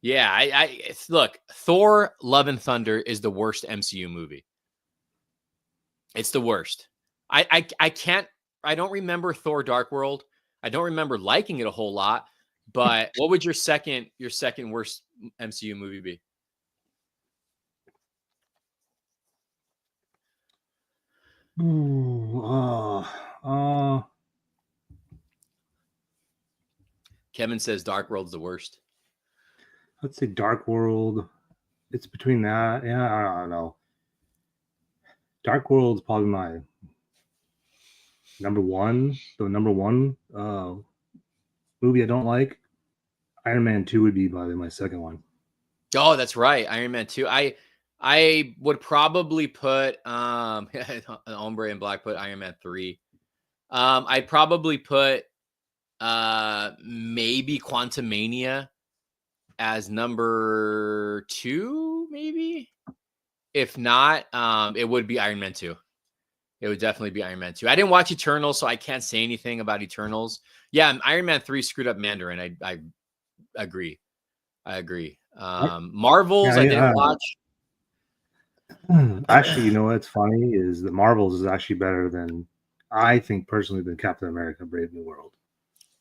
Yeah, look, Thor: Love and Thunder is the worst MCU movie. It's the worst. I don't remember Thor: Dark World. I don't remember liking it a whole lot. But what would your second worst MCU movie be? Kevin says Dark World's the worst. Let's say Dark World. It's between that. Yeah, I don't know. Dark World's probably my number one. The number one movie I don't like. Iron Man 2 would be probably my second one. Oh, that's right. Iron Man 2. I would probably put Ombre and Black put Iron Man 3. I'd probably put maybe Quantumania as number 2, maybe. If not, it would be Iron Man 2. It would definitely be Iron Man 2. I didn't watch Eternals, so I can't say anything about Eternals. Yeah, Iron Man 3 screwed up Mandarin. I agree. Marvels, I didn't watch. Actually, you know what's funny is the Marvels is actually better than, I think personally, than Captain America: Brave New World.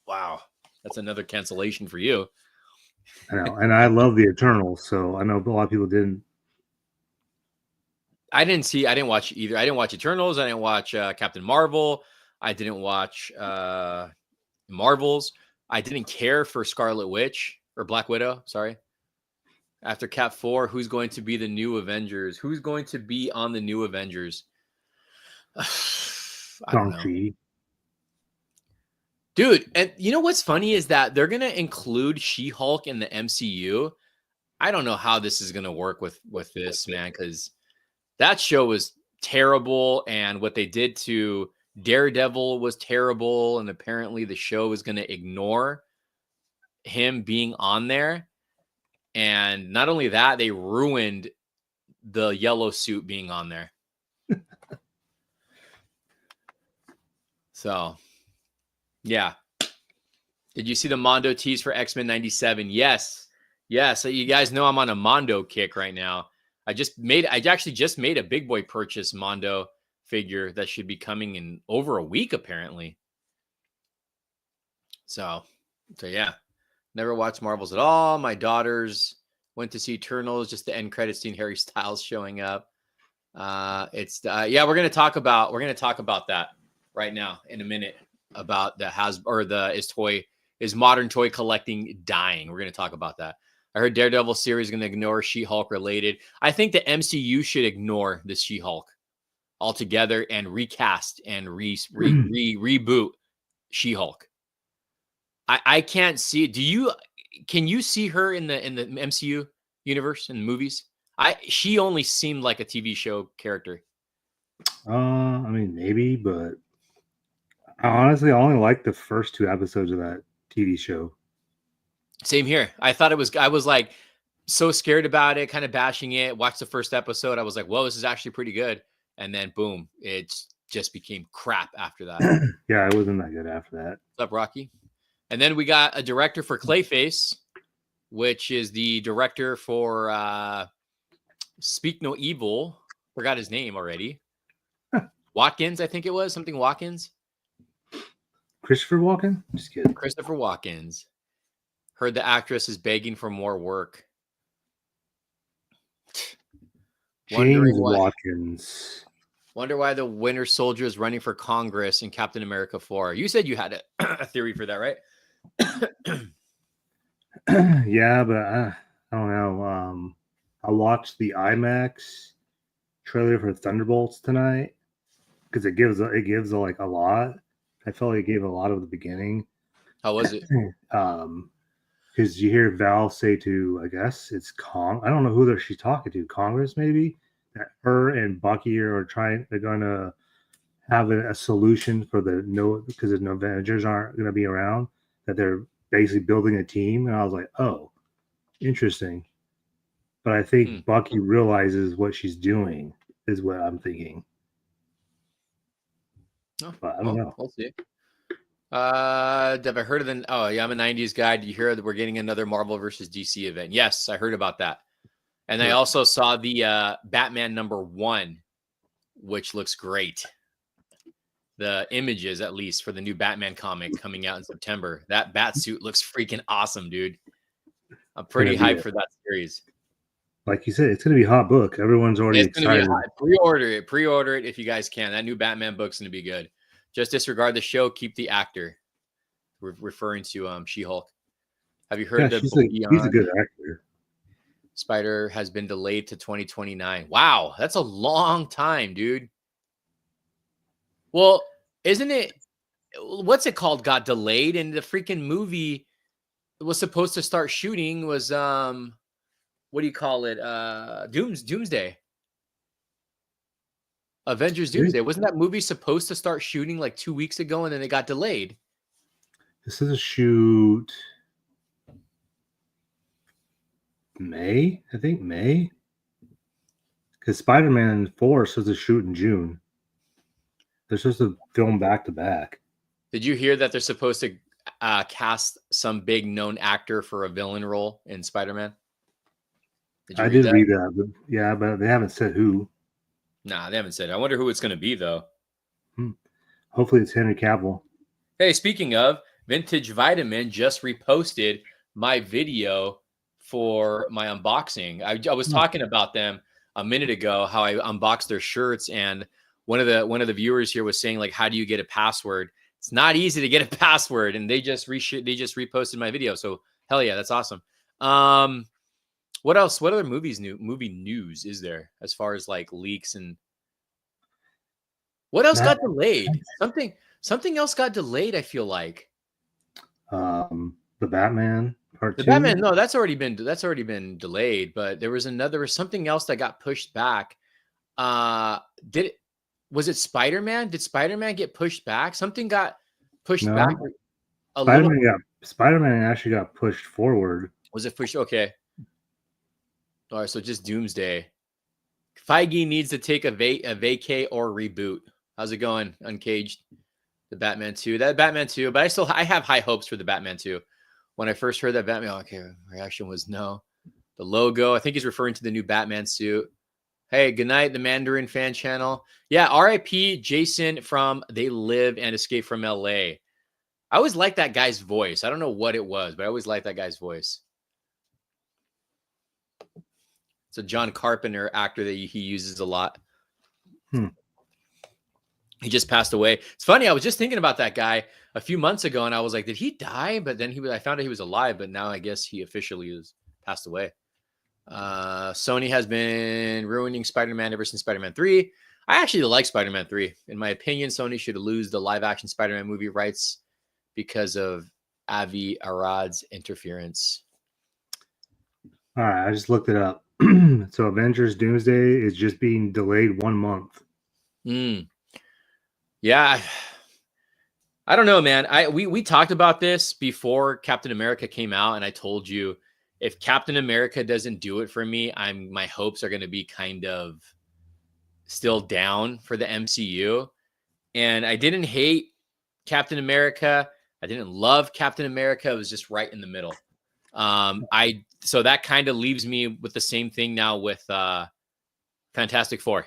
Wow, that's another cancellation for you. I know, and I love the Eternals, so I know a lot of people didn't. I didn't watch either. I didn't watch Eternals. I didn't watch Captain Marvel. I didn't watch Marvels. I didn't care for Scarlet Witch or Black Widow. Sorry. After Cap 4, who's going to be the new Avengers? Who's going to be on the new Avengers? I don't know. Dude, and you know what's funny is that they're going to include She-Hulk in the MCU. I don't know how this is going to work with this, man, because that show was terrible, and what they did to Daredevil was terrible, and apparently the show is going to ignore him being on there. And not only that, they ruined the yellow suit being on there. So, yeah. Did you see the Mondo tease for X-Men 97? Yes. So you guys know I'm on a Mondo kick right now. I actually just made a big boy purchase Mondo figure that should be coming in over a week, apparently. So yeah. Never watched Marvels at all. My daughters went to see Eternals, just the end credits seeing Harry Styles showing up. We're gonna talk about that right now in a minute about is modern toy collecting dying. We're gonna talk about that. I heard Daredevil series is gonna ignore She-Hulk related. I think the MCU should ignore the She-Hulk altogether and recast and reboot She-Hulk. I can't see it. Can you see her in the MCU universe in movies? She only seemed like a TV show character. I mean, maybe, but honestly, I only liked the first 2 episodes of that TV show. Same here. I was like so scared about it, kind of bashing it. Watched the first episode. I was like, whoa, this is actually pretty good. And then boom, it just became crap after that. Yeah, it wasn't that good after that. What's up, Rocky? And then we got a director for Clayface, which is the director for Speak No Evil. Forgot his name already. Watkins, I think it was. Something Watkins. Christopher Walken? Just kidding. Christopher Watkins. Heard the actress is begging for more work. James Watkins. Wonder why the Winter Soldier is running for Congress in Captain America 4. You said you had a theory for that, right? Yeah, but I don't know. I watched the IMAX trailer for Thunderbolts tonight because it gives like a lot. I felt like it gave a lot of the beginning. How was it? Because you hear Val say to, I guess it's I don't know who she's talking to, Congress maybe, that her and Bucky they're going to have a solution for because the Avengers aren't going to be around, that they're basically building a team. And I was like, oh, interesting. But I think Bucky realizes what she's doing is what I'm thinking. Oh, but I don't know. We'll see. Have I heard of the? Oh, yeah, I'm a '90s guy. Did you hear that we're getting another Marvel versus DC event? Yes, I heard about that, and I Yeah. also saw the Batman #1, which looks great. The images, at least for the new Batman comic coming out in September, that bat suit looks freaking awesome, dude. I'm It's gonna pretty be hyped for that series. like you said, it's gonna be a hot book. Everyone's already It's gonna be excited. hot. Pre-order it if you guys can. That new Batman book's gonna be good. Just disregard the show, keep the actor. We're referring to She-Hulk. Have you Yeah, heard the she's book a Beyond? good actor. Spider has been delayed to 2029. Wow, that's a long time, dude. Well, isn't it? What's it called? Got delayed, and the freaking movie was supposed to start shooting. Was what do you call it? Doomsday. Avengers Really? Doomsday. Wasn't that movie supposed to start shooting like 2 weeks ago, and then it got delayed? This is a shoot May, I think May. Because Spider-Man 4 is supposed to shoot in June. They're supposed to film back to back. Did you hear that they're supposed to cast some big known actor for a villain role in Spider-Man? Did you I read did that? read that, but yeah, but they haven't said who. Nah, they haven't said it. I wonder who it's going to be, though. Hopefully it's Henry Cavill. Hey, speaking of, Vintage Vitamin just reposted my video for my unboxing. I was talking about them a minute ago, how I unboxed their shirts, and one of the viewers here was saying, like, how do you get a password? It's not easy to get a password, and they just reposted my video. So hell yeah, that's awesome. What else? What other movie news is there as far as like leaks and what else got delayed? Something else got delayed, I feel like. The Batman Part The 2. Batman, no, that's already been delayed, but there was something else that got pushed back. Did it was it Spider-Man? Did Spider-Man get pushed back? Something got pushed No, back a little. Spider-Man actually got pushed forward. Was it pushed? Okay. All right, so just Doomsday. Feige needs to take a vacay or reboot. How's it going, Uncaged? The Batman 2. That Batman 2, but I have high hopes for the Batman 2. When I first heard that Batman, okay, reaction was no. The logo, I think he's referring to the new Batman suit. Hey, good night, the Mandarin fan channel. Yeah, RIP Jason from They Live and Escape from LA. I always liked that guy's voice. I don't know what it was, but I always liked that guy's voice. It's a John Carpenter actor that he uses a lot. He just passed away. It's funny. I was just thinking about that guy a few months ago, and I was like, did he die? But then I found out he was alive, but now I guess he officially is passed away. Sony has been ruining Spider-Man ever since Spider-Man 3. I actually like Spider-Man 3. In my opinion, Sony should lose the live-action Spider-Man movie rights because of Avi Arad's interference. All right, I just looked it up. So Avengers Doomsday is just being delayed 1 month. Yeah. I don't know, man. We talked about this before Captain America came out, and I told you if Captain America doesn't do it for me, my hopes are going to be kind of still down for the MCU. And I didn't hate Captain America. I didn't love Captain America. It was just right in the middle. So that kind of leaves me with the same thing now with Fantastic Four.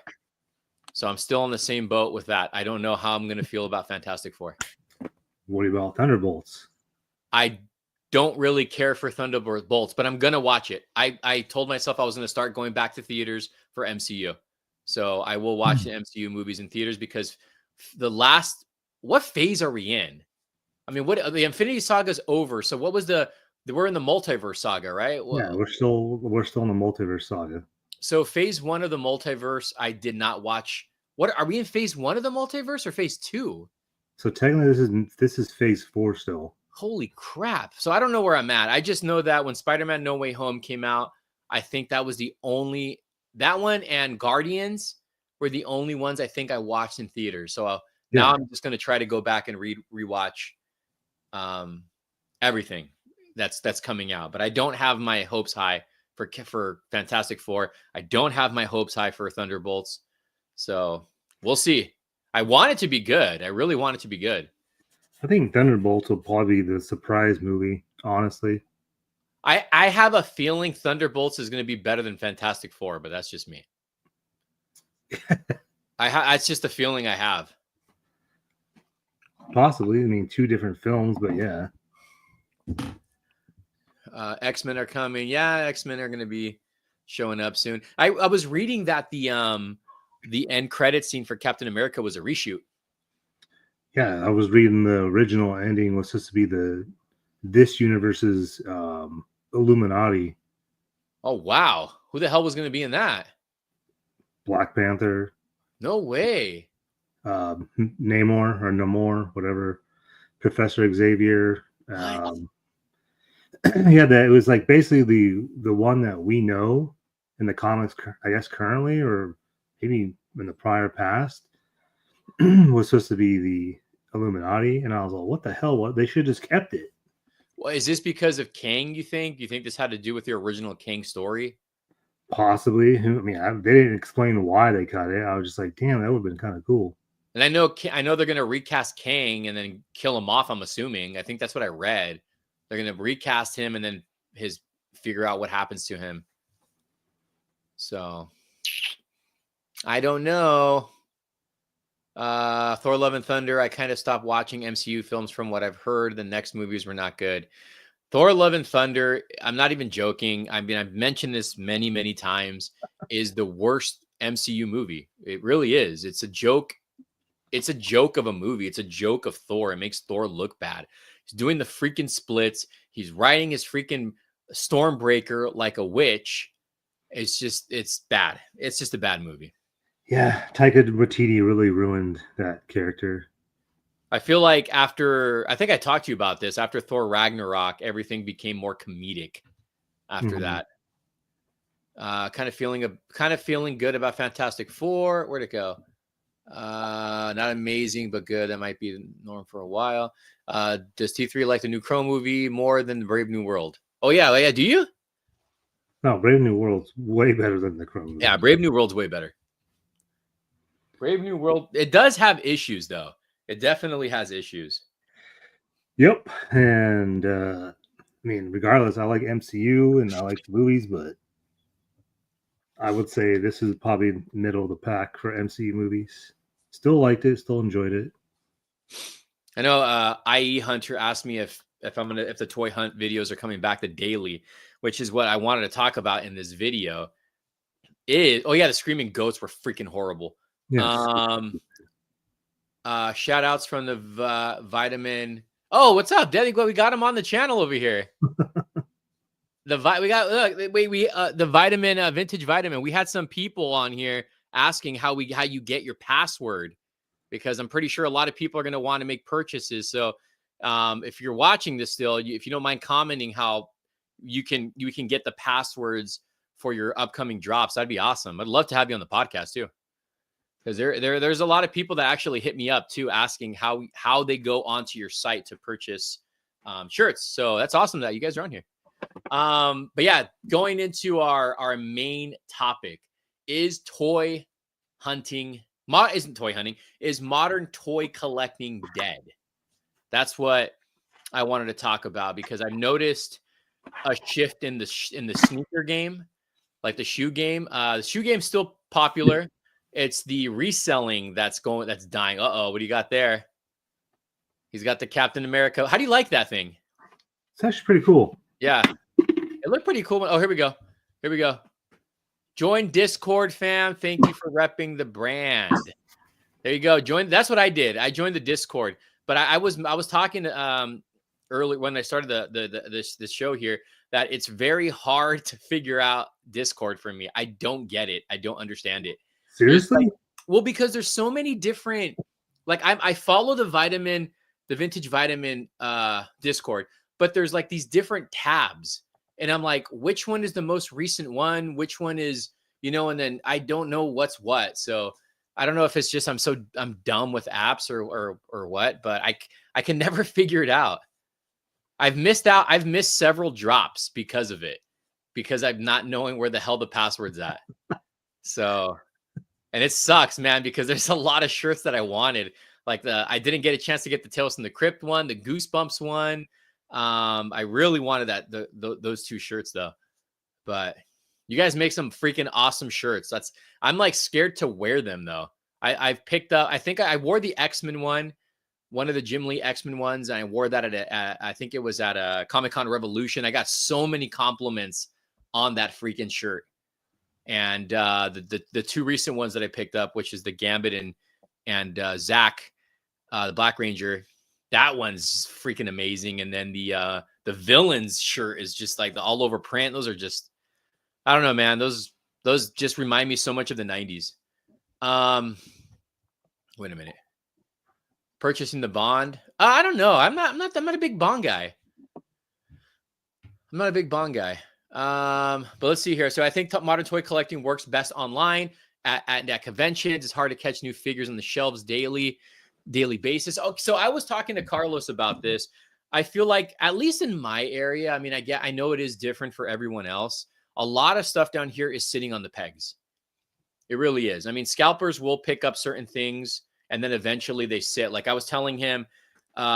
So I'm still on the same boat with that. I don't know how I'm going to feel about Fantastic Four. What about Thunderbolts? I don't really care for Thunderbolts, but I'm going to watch it. I told myself I was going to start going back to theaters for MCU. So I will watch the MCU movies in theaters because what phase are we in? I mean, the Infinity Saga's over. So what was we're in the multiverse saga, right? Yeah, we're still in the multiverse saga. So phase 1 of the multiverse, I did not watch. What are we in phase 1 of the multiverse or phase 2? So technically this is phase 4 still. Holy crap. So I don't know where I'm at. I just know that when Spider-Man No Way Home came out, I think that was that one and Guardians were the only ones I think I watched in theaters. So now I'm just going to try to go back and rewatch everything that's coming out. But I don't have my hopes high for Fantastic Four. I don't have my hopes high for Thunderbolts. So we'll see. I want it to be good. I really want it to be good. I think Thunderbolts will probably be the surprise movie, honestly. I have a feeling Thunderbolts is going to be better than Fantastic Four, but that's just me. It's just a feeling I have. Possibly. I mean, two different films, but yeah. X-Men are coming. Yeah, X-Men are going to be showing up soon. I was reading that the end credit scene for Captain America was a reshoot. Yeah, I was reading the original ending was supposed to be this universe's Illuminati. Oh wow, who the hell was going to be in that? Black Panther. No way. Namor or Namor, whatever. Professor Xavier. Yeah, that it was like basically the one that we know in the comics, I guess currently, or maybe in the prior past, was supposed to be the Illuminati, and I was like, "What the hell? What they should just kept it." Well, is this because of Kang? You think? You think this had to do with the original Kang story? Possibly. I mean, they didn't explain why they cut it. I was just like, "Damn, that would have been kind of cool." And I know they're going to recast Kang and then kill him off. I'm assuming. I think that's what I read. They're going to recast him and then figure out what happens to him. So I don't know. Thor: Love and Thunder. I kind of stopped watching MCU films from what I've heard. The next movies were not good. Thor: Love and Thunder. I'm not even joking. I mean, I've mentioned this many, many times. Is the worst MCU movie. It really is. It's a joke. It's a joke of a movie. It's a joke of Thor. It makes Thor look bad. He's doing the freaking splits. He's riding his freaking Stormbreaker like a witch. It's bad. It's just a bad movie. Yeah, Taika Waititi really ruined that character. I feel like I think I talked to you about this. After Thor Ragnarok, everything became more comedic after that. Kind of feeling good about Fantastic Four. Where'd it go? Not amazing, but good. That might be the norm for a while. Does T3 like the new Crow movie more than Brave New World? Oh yeah. Do you? No, Brave New World's way better than the Crow movie. Yeah, Brave New World's way better. Brave New World. It does have issues, though. It definitely has issues. Yep. And I mean, regardless, I like MCU and I like the movies, but I would say this is probably middle of the pack for MCU movies. Still liked it, still enjoyed it. I know IE Hunter asked me if the toy hunt videos are coming back to daily, which is what I wanted to talk about in this video. The screaming goats were freaking horrible. Yes. Shout outs from the vitamin. Oh, what's up, Daddy? We got him on the channel over here. The vitamin, vintage vitamin. We had some people on here asking how you get your password, because I'm pretty sure a lot of people are going to want to make purchases. So if you're watching this still, if you don't mind commenting how you can get the passwords for your upcoming drops, that'd be awesome. I'd love to have you on the podcast too, because there's a lot of people that actually hit me up too, asking how they go onto your site to purchase shirts. So that's awesome that you guys are on here. But yeah, going into our main topic, is modern toy collecting dead? That's what I wanted to talk about, because I've noticed a shift in the sneaker game, like the shoe game. The shoe game's still popular. It's the reselling that's dying. What do you got there? He's got the Captain America. How do you like that thing? It's actually pretty cool. Yeah, it looked pretty cool. Oh, here we go. Join Discord, fam. Thank you for repping the brand. There you go. That's what I did. I joined the Discord, but I was talking early when I started this show here, that it's very hard to figure out Discord for me. I don't get it. I don't understand it. Seriously? Because there's so many different. Like I follow the vintage vitamin Discord, but there's like these different tabs, and I'm like, which one is the most recent one? Which one is, and then I don't know what's what. So I don't know if it's just I'm dumb with apps or what, but I can never figure it out. I've missed several drops because of it, because I'm not knowing where the hell the password's at. So, and it sucks, man, because there's a lot of shirts that I wanted. Like I didn't get a chance to get the Tales from the Crypt one, the Goosebumps one. I really wanted those 2 shirts though. But you guys make some freaking awesome shirts. I'm like scared to wear them though. I've picked up. I think I wore the X-Men one of the Jim Lee X-Men ones, and I wore that at I think it was at a Comic-Con Revolution. I got so many compliments on that freaking shirt. And the 2 recent ones that I picked up, which is the Gambit and Zach, the Black Ranger, that one's freaking amazing. And then the Villains shirt is just like the all over print. Those are just, I don't know, man. Those just remind me so much of the 90s. Wait a minute. Purchasing the Bond. I don't know. I'm not a big Bond guy. I'm not a big Bond guy. But let's see here. So I think modern toy collecting works best online at conventions. It's hard to catch new figures on the shelves daily basis. Oh, so I was talking to Carlos about this. I feel like, at least in my area, I mean, I know it is different for everyone else. A lot of stuff down here is sitting on the pegs. It really is. I mean, scalpers will pick up certain things and then eventually they sit. Like I was telling him,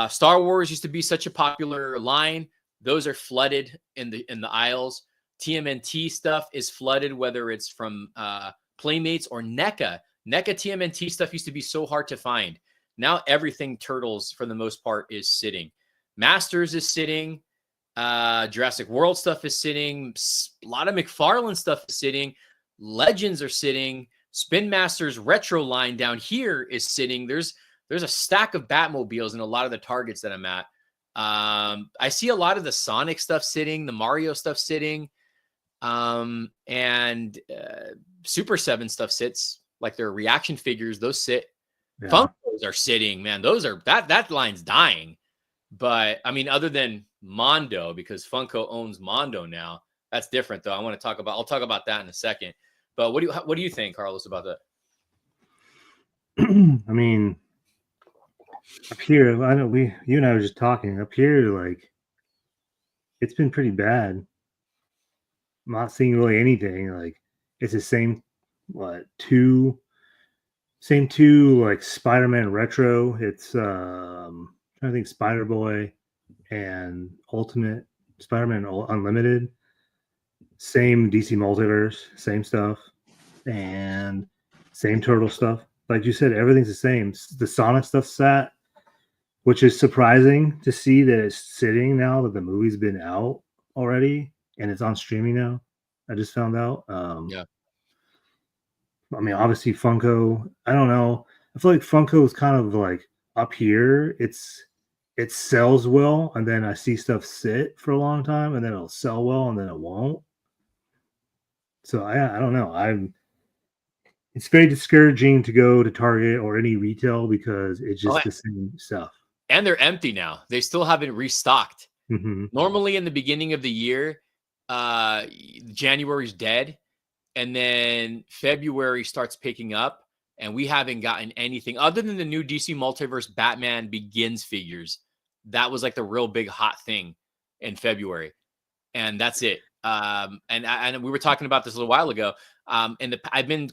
Star Wars used to be such a popular line. Those are flooded in the aisles. TMNT stuff is flooded, whether it's from Playmates or NECA. NECA TMNT stuff used to be so hard to find. Now everything Turtles, for the most part, is sitting. Masters is sitting. Jurassic World stuff is sitting. A lot of McFarlane stuff is sitting. Legends are sitting. Spin Masters retro line down here is sitting. There's a stack of Batmobiles in a lot of the Targets that I'm at. I see a lot of the Sonic stuff sitting, the Mario stuff sitting, and Super 7 stuff sits, like their reaction figures, those sit. Yeah. Funkos are sitting, man. Those are that line's dying. But I mean, other than Mondo, because Funko owns Mondo now, that's different though. I'll talk about that in a second. But what do you think, Carlos, about that? I mean, up here, I know you and I were just talking up here, like it's been pretty bad. I'm not seeing really anything. Like it's the same, same two like Spider-Man retro. It's trying to think, Spider-Boy and Ultimate Spider-Man Unlimited. Same DC Multiverse, same stuff, and same Turtle stuff. Like you said, everything's the same. The Sonic stuff sat, which is surprising to see that it's sitting now that the movie's been out already and it's on streaming now. I just found out. Yeah. I mean, obviously Funko, I don't know. I feel like Funko is kind of like up here. It sells well, and then I see stuff sit for a long time, and then it'll sell well, and then it won't. So I don't know. It's very discouraging to go to Target or any retail because it's just the same stuff. And they're empty now. They still haven't restocked. Mm-hmm. Normally in the beginning of the year, January's dead. And then February starts picking up. And we haven't gotten anything other than the new DC Multiverse Batman Begins figures. That was like the real big hot thing in February. And that's it. And we were talking about this a little while ago. And I've been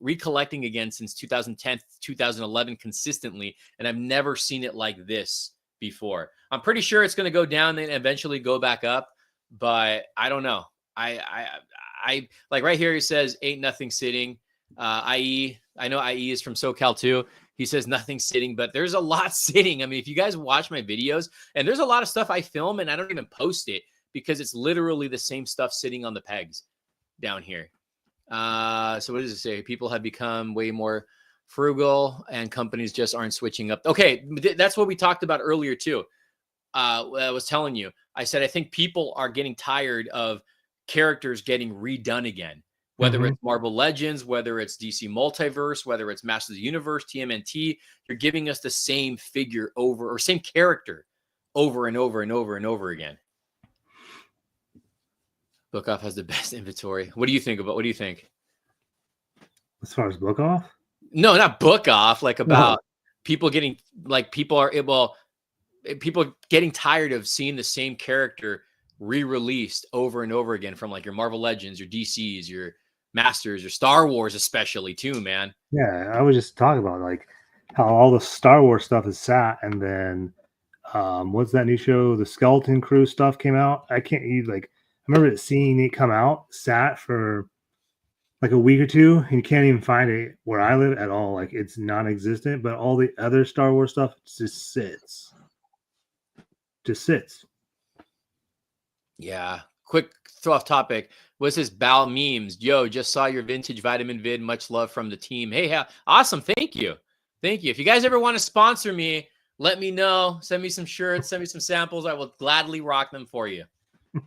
recollecting again since 2010, 2011 consistently, and I've never seen it like this before. I'm pretty sure it's going to go down and eventually go back up, but I don't know. I like right here. He says ain't nothing sitting. IE, I know IE is from SoCal too. He says nothing sitting, but there's a lot sitting. I mean, if you guys watch my videos, and there's a lot of stuff I film and I don't even post it because it's literally the same stuff sitting on the pegs down here. So what does it say? People have become way more frugal and companies just aren't switching up. Okay. That's what we talked about earlier too. I was telling you, I said, I think people are getting tired of characters getting redone again, whether it's Marvel Legends, whether it's DC Multiverse, whether it's Masters of the Universe, TMNT, you're giving us the same figure or same character over and over and over and over again. Book Off has the best inventory. What do you think? As far as Book Off? No, not Book Off. Like about people getting people getting tired of seeing the same character re-released over and over again from like your Marvel Legends, your DCs, your Masters, your Star Wars, especially too, man. Yeah, I was just talking about like how all the Star Wars stuff is sat, and then what's that new show? The Skeleton Crew stuff came out. I can't use like I remember seeing it come out, sat for like a week or two, and you can't even find it where I live at all. Like it's non-existent. But all the other Star Wars stuff just sits, just sits. Yeah. Quick throw off topic. What's this Bow memes? Yo, just saw your vintage vitamin vid. Much love from the team. Hey, awesome. Thank you. Thank you. If you guys ever want to sponsor me, let me know. Send me some shirts, send me some samples. I will gladly rock them for you.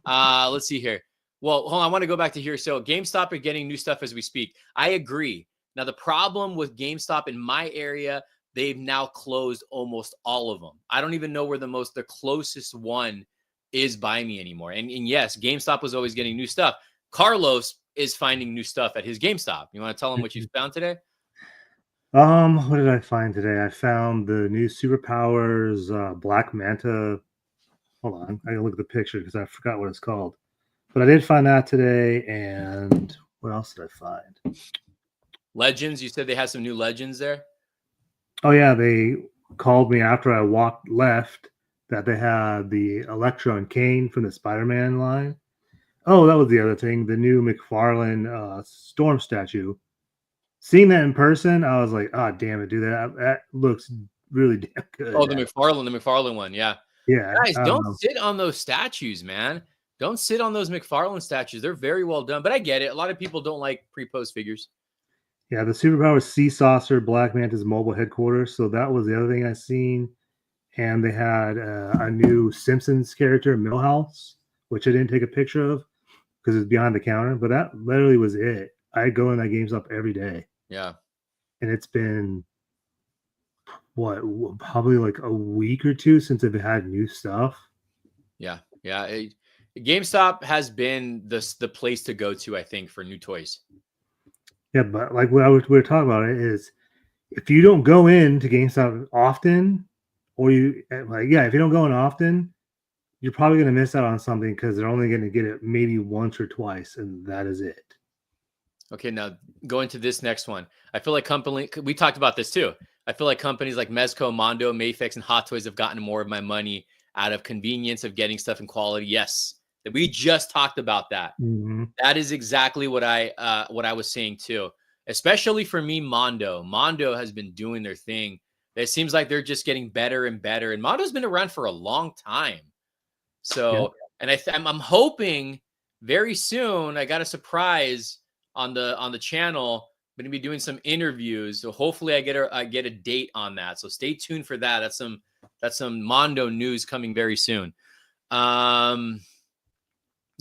Let's see here. Well, hold on. I want to go back to here. So GameStop are getting new stuff as we speak. I agree. Now, the problem with GameStop in my area, they've now closed almost all of them. I don't even know where the closest one is by me anymore. And yes, GameStop was always getting new stuff. Carlos is finding new stuff at his GameStop. You want to tell him what you found today? What did I find today? I found the new Superpowers Black Manta. Hold on, I gotta look at the picture because I forgot what it's called. But I did find that today, and what else did I find? Legends. You said they had some new Legends there. Oh yeah, they called me after I left that they had the Electro and Kane from the Spider-Man line. Oh, that was the other thing, the new McFarlane Storm statue. Seeing that in person, I was like, "Oh, damn it, dude! That looks really damn good." Oh, the McFarlane one, yeah. Yeah, Guys, don't sit on those statues, man. Don't sit on those McFarlane statues. They're very well done, but I get it. A lot of people don't like pre-post figures. Yeah, the Superpowers Sea Saucer Black Manta's mobile headquarters. So that was the other thing I seen, and they had a new Simpsons character, Millhouse, which I didn't take a picture of because it's behind the counter. But that literally was it. I go in that GameStop every day. Yeah, and it's been what, probably like a week or two since they've had new stuff. Yeah. GameStop has been the place to go to, I think, for new toys. Yeah, but like we were talking about it is if you don't go in to GameStop often, or if you don't go in often, you're probably going to miss out on something because they're only going to get it maybe once or twice, and that is it. Okay, now going to this next one. I feel like we talked about this too. I feel like companies like Mezco, Mondo, Mayfix, and Hot Toys have gotten more of my money out of convenience of getting stuff in quality. Yes, we just talked about that. Mm-hmm. That is exactly what I was saying too. Especially for me, Mondo. Mondo has been doing their thing. It seems like they're just getting better and better. And Mondo's been around for a long time. So, and I'm hoping very soon. I got a surprise on the channel. I'm going to be doing some interviews. So hopefully I get a date on that. So stay tuned for that. That's some Mondo news coming very soon.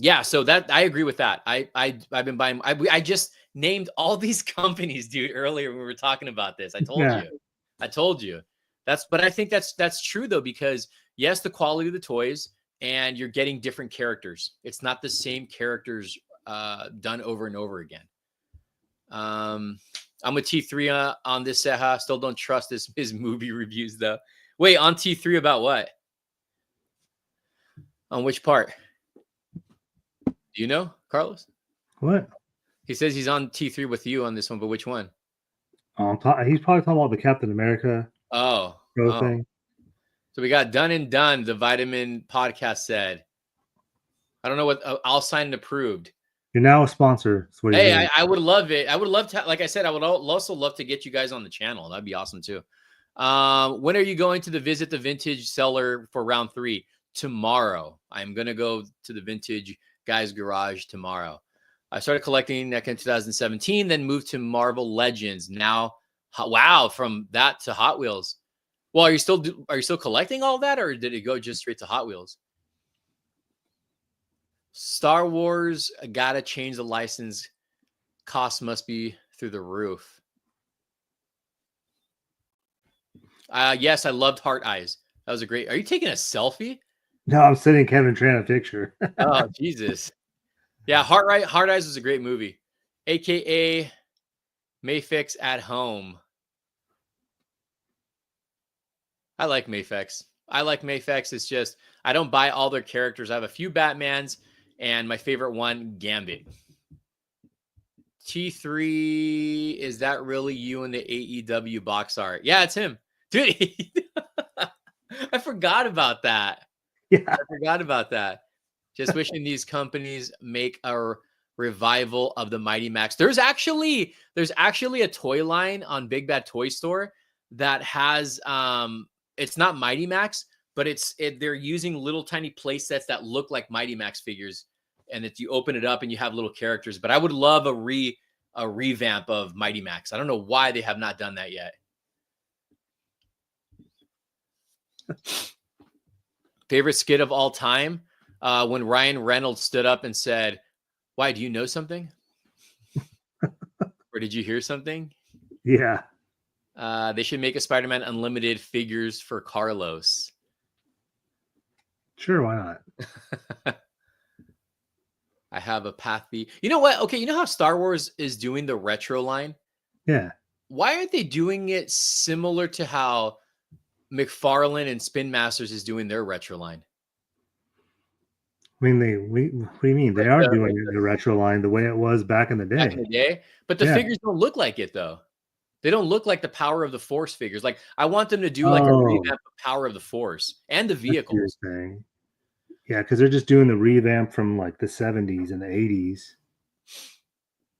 Yeah, so that I agree with that. I've been buying. I just named all these companies, dude. Earlier when we were talking about this, I told you. But I think that's true though, because yes, the quality of the toys, and you're getting different characters. It's not the same characters done over and over again. I'm with T3 on this, Seha. Still don't trust his movie reviews though. Wait, on T3 about what? On which part? Do you know, Carlos? What? He says he's on T3 with you on this one, but which one? He's probably talking about the Captain America thing. So we got done and done. The Vitamin podcast said. I don't know what I'll sign and approved. You're now a sponsor. Hey, I would love it. I would love to, like I said, I would also love to get you guys on the channel. That'd be awesome too. When are you going to visit the vintage seller for round 3? Tomorrow. I'm going to go to the vintage guy's garage tomorrow. I started collecting that in 2017, then moved to Marvel Legends. Now, wow, from that to Hot Wheels. Well, are you still collecting all that, or did it go just straight to Hot Wheels? Star Wars, gotta change the license. Cost must be through the roof. Yes, I loved Heart Eyes. That was a great. Are you taking a selfie? No, I'm sending Kevin Tran a picture. Oh, Jesus. Yeah, Heart Eyes was a great movie. AKA Mayfix at Home. I like Mayfix. It's just, I don't buy all their characters. I have a few Batmans and my favorite one, Gambit. T3, is that really you in the AEW box art? Yeah, it's him. Dude, I forgot about that. Yeah. I forgot about that. Just wishing these companies make a revival of the Mighty Max. There's actually a toy line on Big Bad Toy Store that has it's not Mighty Max, but they're using little tiny play sets that look like Mighty Max figures, and that you open it up and you have little characters. But I would love a revamp of Mighty Max. I don't know why they have not done that yet. Favorite skit of all time? When Ryan Reynolds stood up and said, "Why, do you know something? Or did you hear something?" Yeah. They should make a Spider-Man Unlimited figures for Carlos. Sure, why not? I have a Path B. You know what? Okay, you know how Star Wars is doing the retro line? Yeah. Why aren't they doing it similar to how McFarlane and Spin Masters is doing their retro line? I mean, what do you mean? They are doing the retro line the way it was back in the day. But the figures don't look like it, though. They don't look like the Power of the Force figures. Like, I want them to do like a revamp of Power of the Force and the vehicles. Yeah, because they're just doing the revamp from like the 70s and the 80s.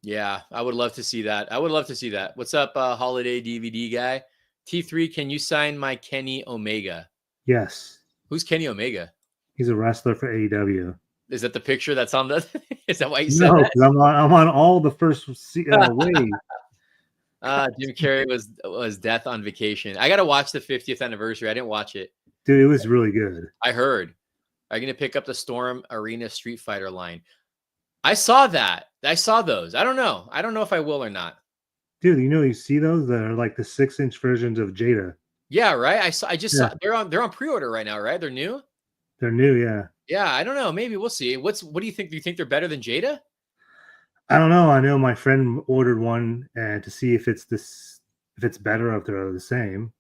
Yeah, I would love to see that. I would love to see that. What's up, holiday DVD guy? T3, can you sign my Kenny Omega? Yes. Who's Kenny Omega? He's a wrestler for AEW. Is that the picture that's on the? Is that why you said that? No, I'm on all the first wave. Jim Carrey was Death on Vacation. I got to watch the 50th anniversary. I didn't watch it. Dude, it was really good. I heard. Are you going to pick up the Storm Arena Street Fighter line? I saw that. I saw those. I don't know. I don't know if I will or not. Dude, you see those? They're like the 6-inch versions of Jada. Yeah, right. I just saw they're on pre-order right now, right? They're new? They're new, yeah. Yeah, I don't know. Maybe we'll see. What do you think? Do you think they're better than Jada? I don't know. I know my friend ordered one and to see if it's better, if they're the same.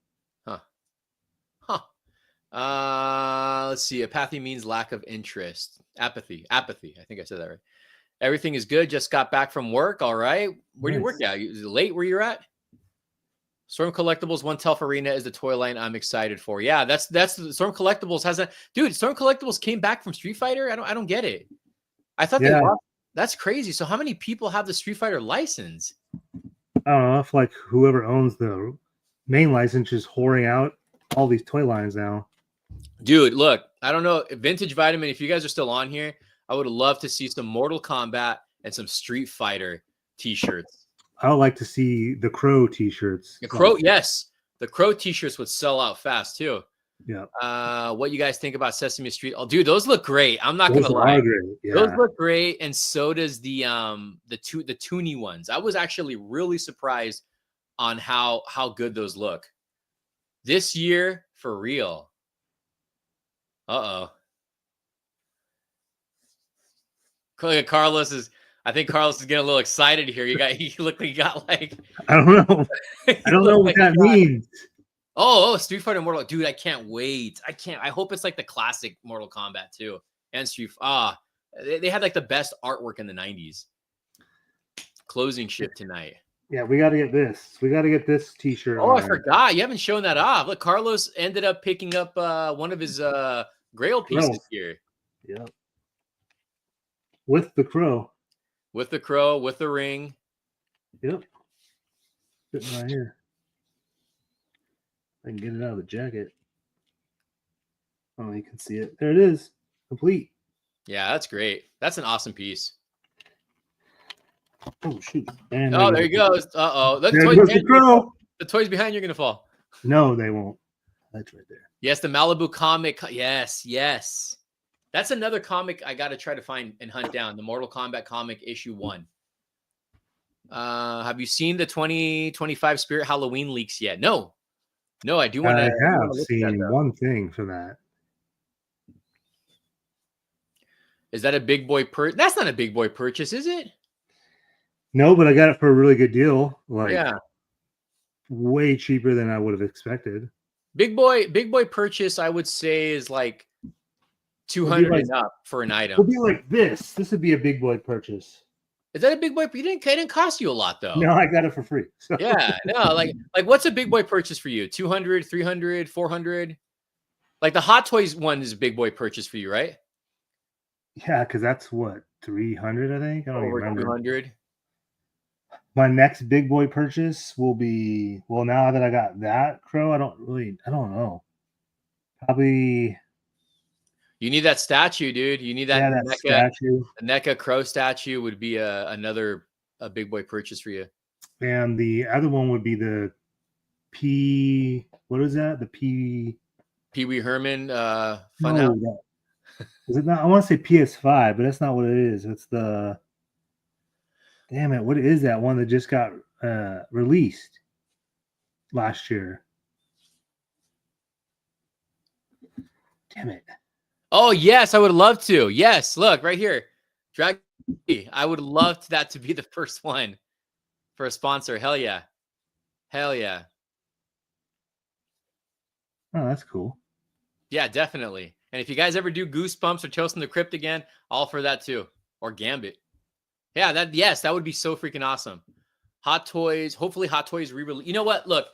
Let's see. Apathy means lack of interest. Apathy. I think I said that right. Everything is good. Just got back from work. All right. Where do you work at? Is it late where you're at? Storm Collectibles One Telf Arena is the toy line I'm excited for. Yeah, that's Storm Collectibles has a dude. Storm Collectibles came back from Street Fighter. I don't get it. I thought they lost. That's crazy. So how many people have the Street Fighter license? I don't know if like whoever owns the main license is whoring out all these toy lines now. Dude, look, I don't know. Vintage Vitamin, if you guys are still on here, I would love to see some Mortal Kombat and some Street Fighter t-shirts. I would like to see the Crow t-shirts. The Crow, yes. The Crow t-shirts would sell out fast too. Yeah. What you guys think about Sesame Street? Oh, dude, those look great. I'm not gonna lie. Yeah. Those look great, and so does the Toonie ones. I was actually really surprised on how good those look. This year, for real. I think Carlos is getting a little excited here. He looked like he got like I don't know. I don't know what that means. Oh, Street Fighter Mortal. Dude, I can't wait. I hope it's like the classic Mortal Kombat too. And they had like the best artwork in the 90s. Closing ship tonight. Yeah, we got to get this. We got to get this t-shirt. Oh, I forgot. You haven't shown that off. Look, Carlos ended up picking up one of his Grail pieces here. Yeah. With the Crow. With the Crow, with the ring. Yep. Sitting right here. I can get it out of the jacket. Oh, you can see it. There it is. Complete. Yeah, that's great. That's an awesome piece. Oh, shoot. And there he goes. Uh-oh. There goes the Crow. The toys behind you are going to fall. No, they won't. That's right there. Yes, the Malibu comic. Yes. That's another comic I got to try to find and hunt down. The Mortal Kombat comic issue 1. Have you seen the 2025 Spirit Halloween leaks yet? No, I do want to. I have seen one thing for that. Is that a big boy purchase? That's not a big boy purchase, is it? No, but I got it for a really good deal. Like, way cheaper than I would have expected. Big boy purchase, I would say, is like 200 and up for an item. It would be like this. This would be a big boy purchase. Is that a big boy? It didn't cost you a lot though. No, I got it for free. So. Yeah, no, like what's a big boy purchase for you? 200, 300, 400? Like the Hot Toys one is a big boy purchase for you, right? Yeah, because that's what 300, I think. I don't even Over remember. 200. My next big boy purchase will be, well, now that I got that crow, I don't know. Probably, You need that statue, dude. You need that yeah, that statue. The NECA crow statue would be another big boy purchase for you. And the other one would be the what is that? The Pee Wee Herman Funhouse. No, is it not? I want to say PS5, but that's not what it is. It's the, damn it, what is that one that just got released last year? Damn it. Oh, yes, I would love to. Yes, look right here. Dragon. I would love that to be the first one for a sponsor. Hell yeah. Hell yeah. Oh, that's cool. Yeah, definitely. And if you guys ever do Goosebumps or Tales from the Crypt again, all for that too. Or Gambit. Yeah, that would be so freaking awesome. Hot Toys. Hopefully Hot Toys re-release. You know what? Look,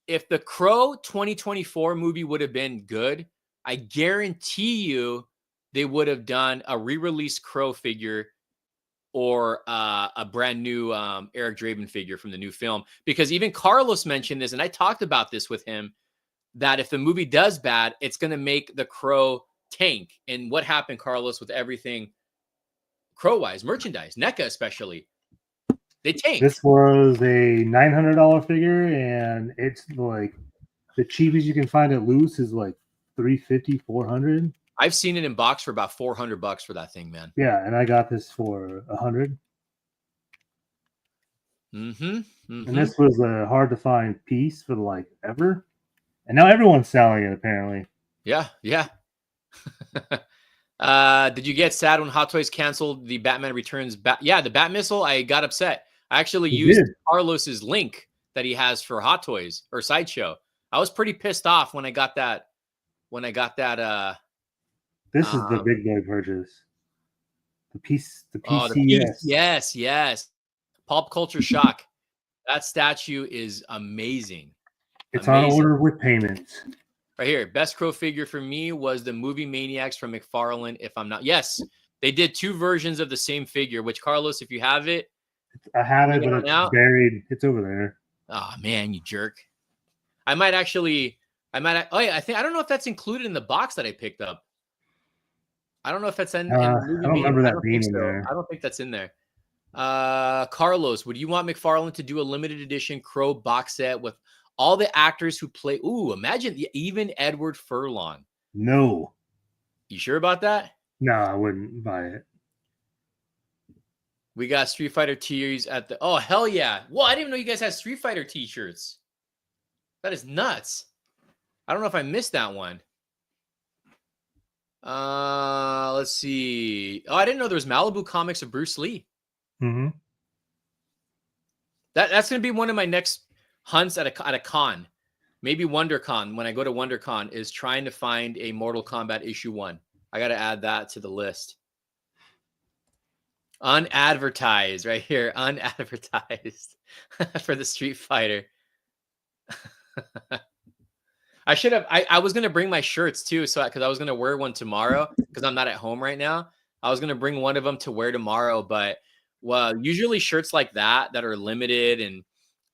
if the Crow 2024 movie would have been good, I guarantee you they would have done a re-release Crow figure or a brand new Eric Draven figure from the new film. Because even Carlos mentioned this, and I talked about this with him, that if the movie does bad, it's going to make the Crow tank. And what happened, Carlos, with everything Crow-wise, merchandise, NECA especially, they tanked. This was a $900 figure, and it's like the cheapest you can find it loose is like $350, $400. I've seen it in box for about $400 for that thing, man. Yeah, and I got this for $100. And this was a hard to find piece for like ever, and now everyone's selling it apparently. Yeah. Did you get sad when Hot Toys canceled the Batman Returns? Yeah, the Bat Missile. I got upset. I actually used Carlos's link that he has for Hot Toys or Sideshow. I was pretty pissed off when I got that. This is the big boy purchase. The PCS. Yes. Pulp Culture Shock. That statue is amazing. It's on order with payments. Right here. Best Crow figure for me was the Movie Maniacs from McFarlane. If I'm not, yes, they did two versions of the same figure. Which, Carlos, if you have it, I have it, but it's buried. It's over there. Oh man, you jerk! I might. Oh yeah, I don't know if that's included in the box that I picked up. I don't know if that's in. I don't remember that being in there. I don't think that's in there. Carlos, would you want McFarlane to do a limited edition Crow box set with all the actors who play? Ooh, imagine even Edward Furlong. No. You sure about that? No, I wouldn't buy it. We got Street Fighter tees at the. Oh hell yeah! Well, I didn't even know you guys had Street Fighter t-shirts. That is nuts. I don't know if I missed that one. Let's see. Oh, I didn't know there was Malibu comics of Bruce Lee. Mm-hmm. That's gonna be one of my next hunts at a con. Maybe WonderCon. When I go to WonderCon, is trying to find a Mortal Kombat issue 1. I got to add that to the list. Unadvertised right here. Unadvertised for the Street Fighter. I should have. I was gonna bring my shirts too, so because I was gonna wear one tomorrow because I'm not at home right now. I was gonna bring one of them to wear tomorrow, but usually shirts like that are limited, and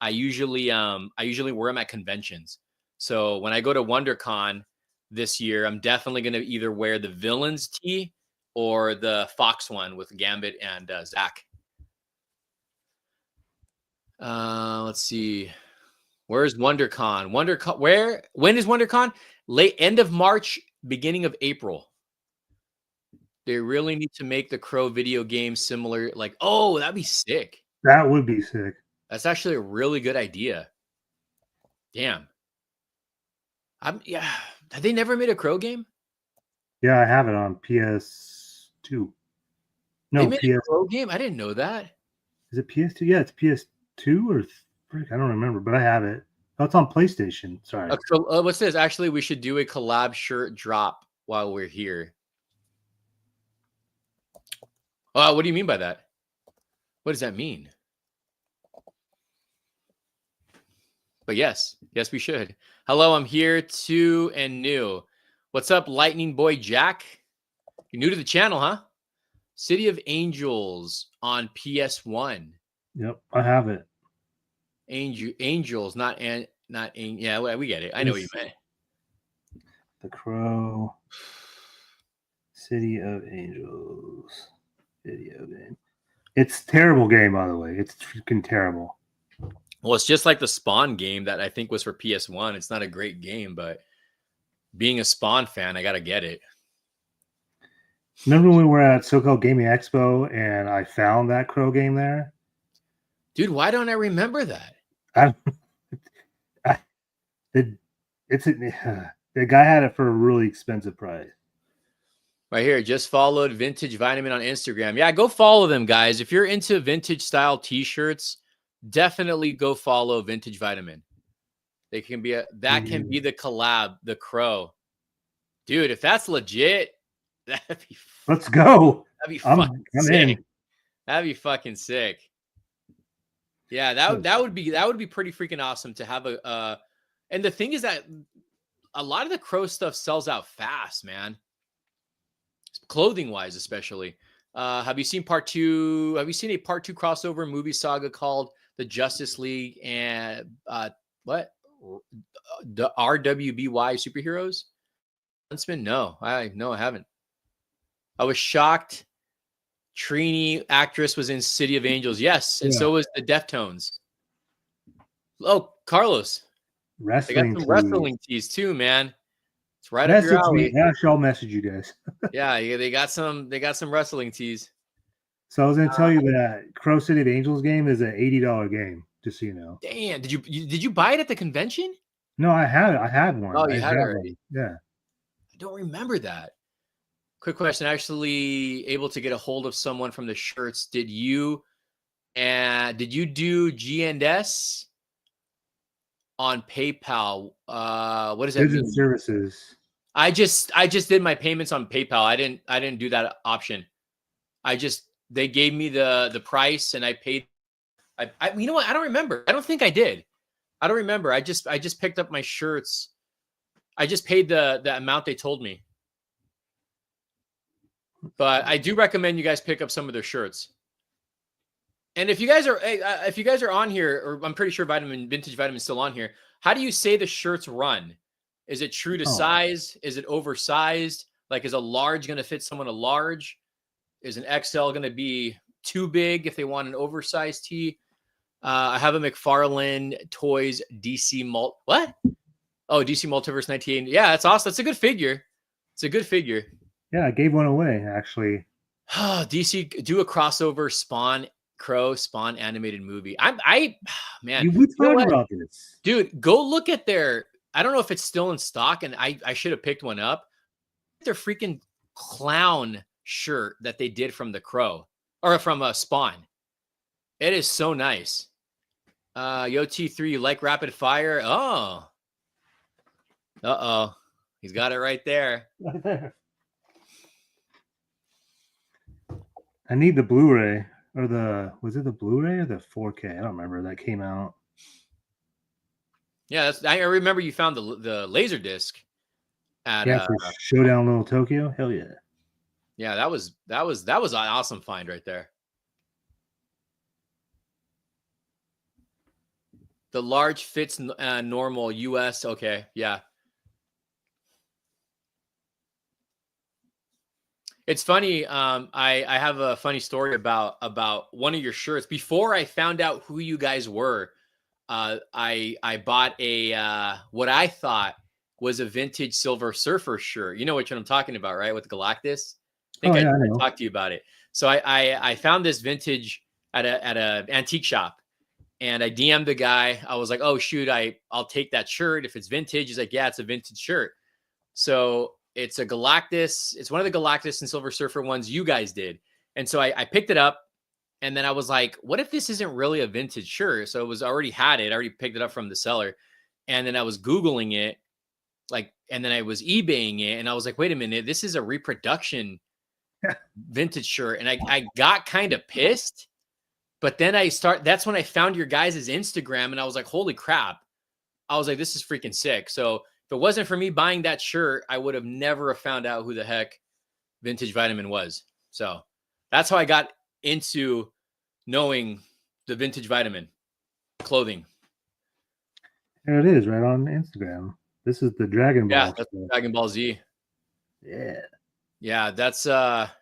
I usually wear them at conventions. So when I go to WonderCon this year, I'm definitely gonna either wear the Villains tee or the Fox one with Gambit and Zach. Let's see. Where's WonderCon? When is WonderCon? End of March, beginning of April. They really need to make the Crow video game similar. Like, oh, that'd be sick. That would be sick. That's actually a really good idea. Damn. Have they never made a Crow game? Yeah, I have it on PS2. No, they made a Crow game? I didn't know that. Is it PS2? Yeah, it's PS2 or I don't remember, but I have it. Oh, it's on PlayStation. Sorry. What's this? Actually, we should do a collab shirt drop while we're here. What do you mean by that? What does that mean? But yes, we should. Hello, I'm here too and new. What's up, Lightning Boy Jack? You're new to the channel, huh? City of Angels on PS1. Yep, I have it. Angels, not. Yeah, we get it. I know what you meant. The Crow. City of Angels video game. It's a terrible game, by the way. It's freaking terrible. Well, it's just like the Spawn game that I think was for PS1. It's not a great game, but being a Spawn fan, I gotta get it. Remember when we were at SoCal Gaming Expo and I found that Crow game there? Dude, why don't I remember that? The guy had it for a really expensive price. Right here, just followed Vintage Vitamin on Instagram. Yeah, go follow them, guys. If you're into vintage style t-shirts, definitely go follow Vintage Vitamin. They can be can be the collab, the Crow. Dude, if that's legit, that'd be let's go. That'd be fucking sick. That'd be fucking sick. Yeah, that would be pretty freaking awesome to have a and the thing is that a lot of the Crow stuff sells out fast, man. Clothing wise, especially. Have you seen part 2? Have you seen a part 2 crossover movie saga called The Justice League and what? The RWBY superheroes? Huntsman? No, I haven't. I was shocked. Trini, actress, was in City of Angels. Yes, and so was the Deftones. Oh, Carlos. They got some wrestling tees too, man. It's right up your alley. Yeah, I'll message you guys. yeah, they got some wrestling tees. So I was gonna tell you that Crow City of Angels game is an $80 game, just so you know. Damn, did you buy it at the convention? No, I had one. Oh, you had it already. Yeah. I don't remember that. Quick question. Actually able to get a hold of someone from the shirts. Did you do G&S on PayPal? What does that mean? Services. I just did my payments on PayPal. I didn't do that option. They gave me the price and I paid. You know what? I don't remember. I don't think I did. I don't remember. I just picked up my shirts. I just paid the amount they told me. But I do recommend you guys pick up some of their shirts. And if you guys are on here, or I'm pretty sure Vintage Vitamin's still on here, how do you say the shirts run? Is it true to size? Is it oversized? Like, is a large going to fit someone a large? Is an XL going to be too big if they want an oversized tee? I have a McFarlane Toys DC What? Oh, DC Multiverse 19. Yeah, that's awesome. That's a good figure. It's a good figure. Yeah, I gave one away, actually. DC, do a crossover Spawn animated movie. Man, we talked about this, dude. Go look at their. I don't know if it's still in stock, and I should have picked one up. Their freaking clown shirt that they did from the Crow or from Spawn. It is so nice. Yo T3, you like rapid fire? Oh, he's got it right there. Right there. I need the Blu-ray or was it the Blu-ray or the 4K? I don't remember. That came out. Yeah, I remember you found the laser disc at for Showdown Little Tokyo. Hell yeah. Yeah, that was an awesome find right there. The large fits normal US. Okay, yeah. It's funny. I have a funny story about one of your shirts. Before I found out who you guys were, I bought a what I thought was a vintage Silver Surfer shirt. You know which one I'm talking about, right? With Galactus. I think I talked to you about it. So I found this vintage at a antique shop, and I DM'd the guy. I was like, "Oh shoot, I'll take that shirt if it's vintage." He's like, "Yeah, it's a vintage shirt." So it's a Galactus. It's one of the Galactus and Silver Surfer ones you guys did. And so I picked it up, and then I was like, what if this isn't really a vintage shirt? So I already picked it up from the seller. And then I was Googling it, and then I was eBaying it. And I was like, wait a minute, this is a reproduction vintage shirt. And I got kind of pissed But then that's when I found your guys' Instagram and I was like, holy crap. I was like, this is freaking sick. So if it wasn't for me buying that shirt, I would have never found out who the heck Vintage Vitamin was. So that's how I got into knowing the Vintage Vitamin clothing. There it is, right on Instagram. This is the Dragon Ball. Yeah, that's Dragon Ball Z. Yeah. Yeah, that's a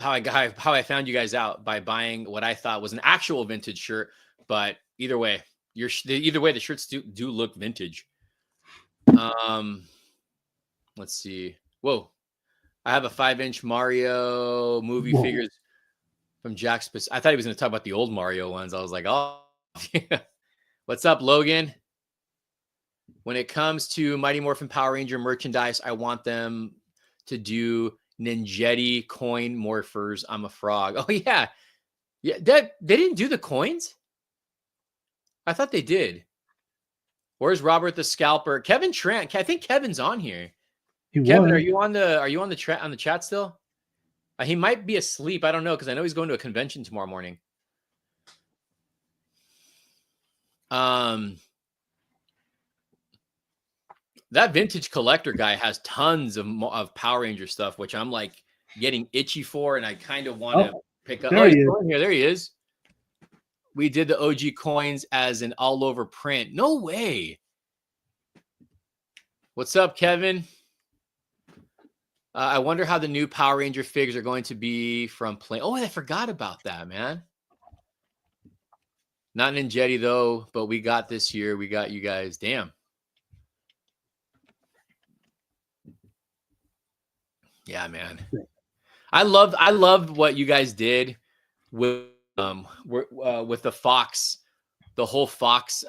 how I found you guys out by buying what I thought was an actual vintage shirt. But either way, the shirts do look vintage. Let's see. Whoa, I have a 5-inch Mario movie figures from Jack. I thought he was going to talk about the old Mario ones. I was like, oh, what's up, Logan? When it comes to Mighty Morphin Power Ranger merchandise, I want them to do Ninjetti coin morphers. I'm a frog. Oh yeah. They didn't do the coins. I thought they did. Where's Robert the Scalper? Kevin Trent. I think Kevin's on here. Kevin, are you on the chat still? He might be asleep. I don't know because I know he's going to a convention tomorrow morning. That vintage collector guy has tons of Power Ranger stuff, which I'm like getting itchy for, and I kind of want to pick up. There he's he is. here. There he is. We did the OG coins as an all-over print. No way. What's up, Kevin? I wonder how the new Power Ranger figs are going to be from play. Oh, I forgot about that, man. Not Ninjetti, though, but we got this year. We got you guys. Damn. Yeah, man. I loved what you guys did with the Fox, the whole Fox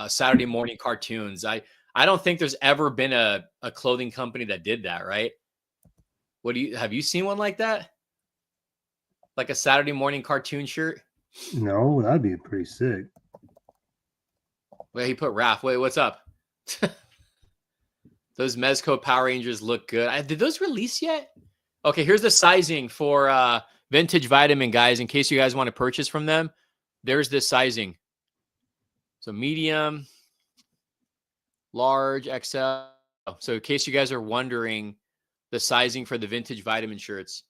Saturday morning cartoons. I don't think there's ever been a clothing company that did that, right? Have you seen one like that? Like a Saturday morning cartoon shirt? No, that'd be pretty sick. Wait, he put Raph. Wait, what's up? Those Mezco Power Rangers look good. Did those release yet? Okay, here's the sizing for Vintage Vitamin, guys. In case you guys want to purchase from them, there's this sizing. So medium, large, XL. So in case you guys are wondering the sizing for the Vintage Vitamin shirts.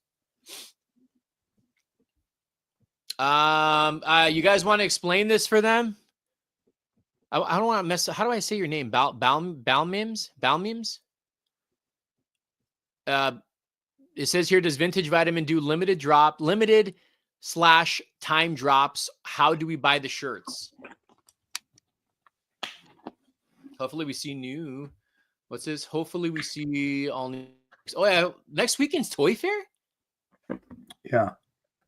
You guys want to explain this for them? I don't want to mess up. How do I say your name? Balmims? It says here, does Vintage Vitamin do limited/time drops? How do we buy the shirts? Hopefully we see new. What's this? Hopefully we see all new. Oh yeah, next weekend's Toy Fair? Yeah.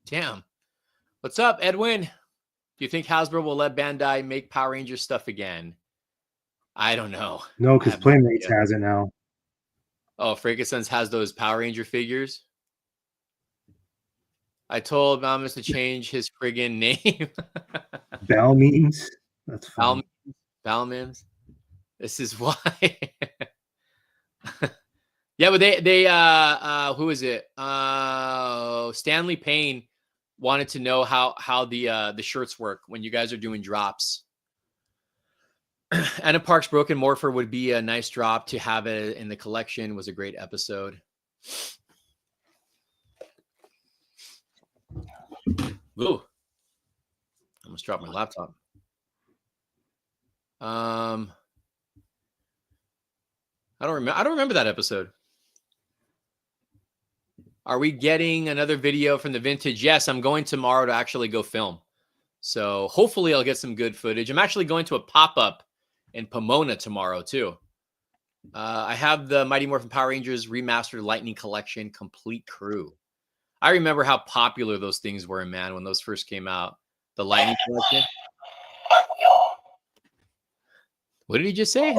Damn. What's up, Edwin? Do you think Hasbro will let Bandai make Power Rangers stuff again? I don't know. No, because Playmates has it now. Oh, Frankenstein's has those Power Ranger figures. I told Mamas to change his friggin' name. Balmims? That's fine. Balmims. This is why. Yeah, but they who is it? Stanley Payne wanted to know how the shirts work when you guys are doing drops. Anna Park's Broken Morpher would be a nice drop to have it in the collection. Was a great episode. Ooh, I almost dropped my laptop. I don't remember that episode. Are we getting another video from the vintage? Yes, I'm going tomorrow to actually go film. So hopefully I'll get some good footage. I'm actually going to a pop-up in Pomona tomorrow too. I have the Mighty Morphin Power Rangers Remastered Lightning Collection Complete Crew. I remember how popular those things were, man, when those first came out. The Lightning Collection. What did he just say?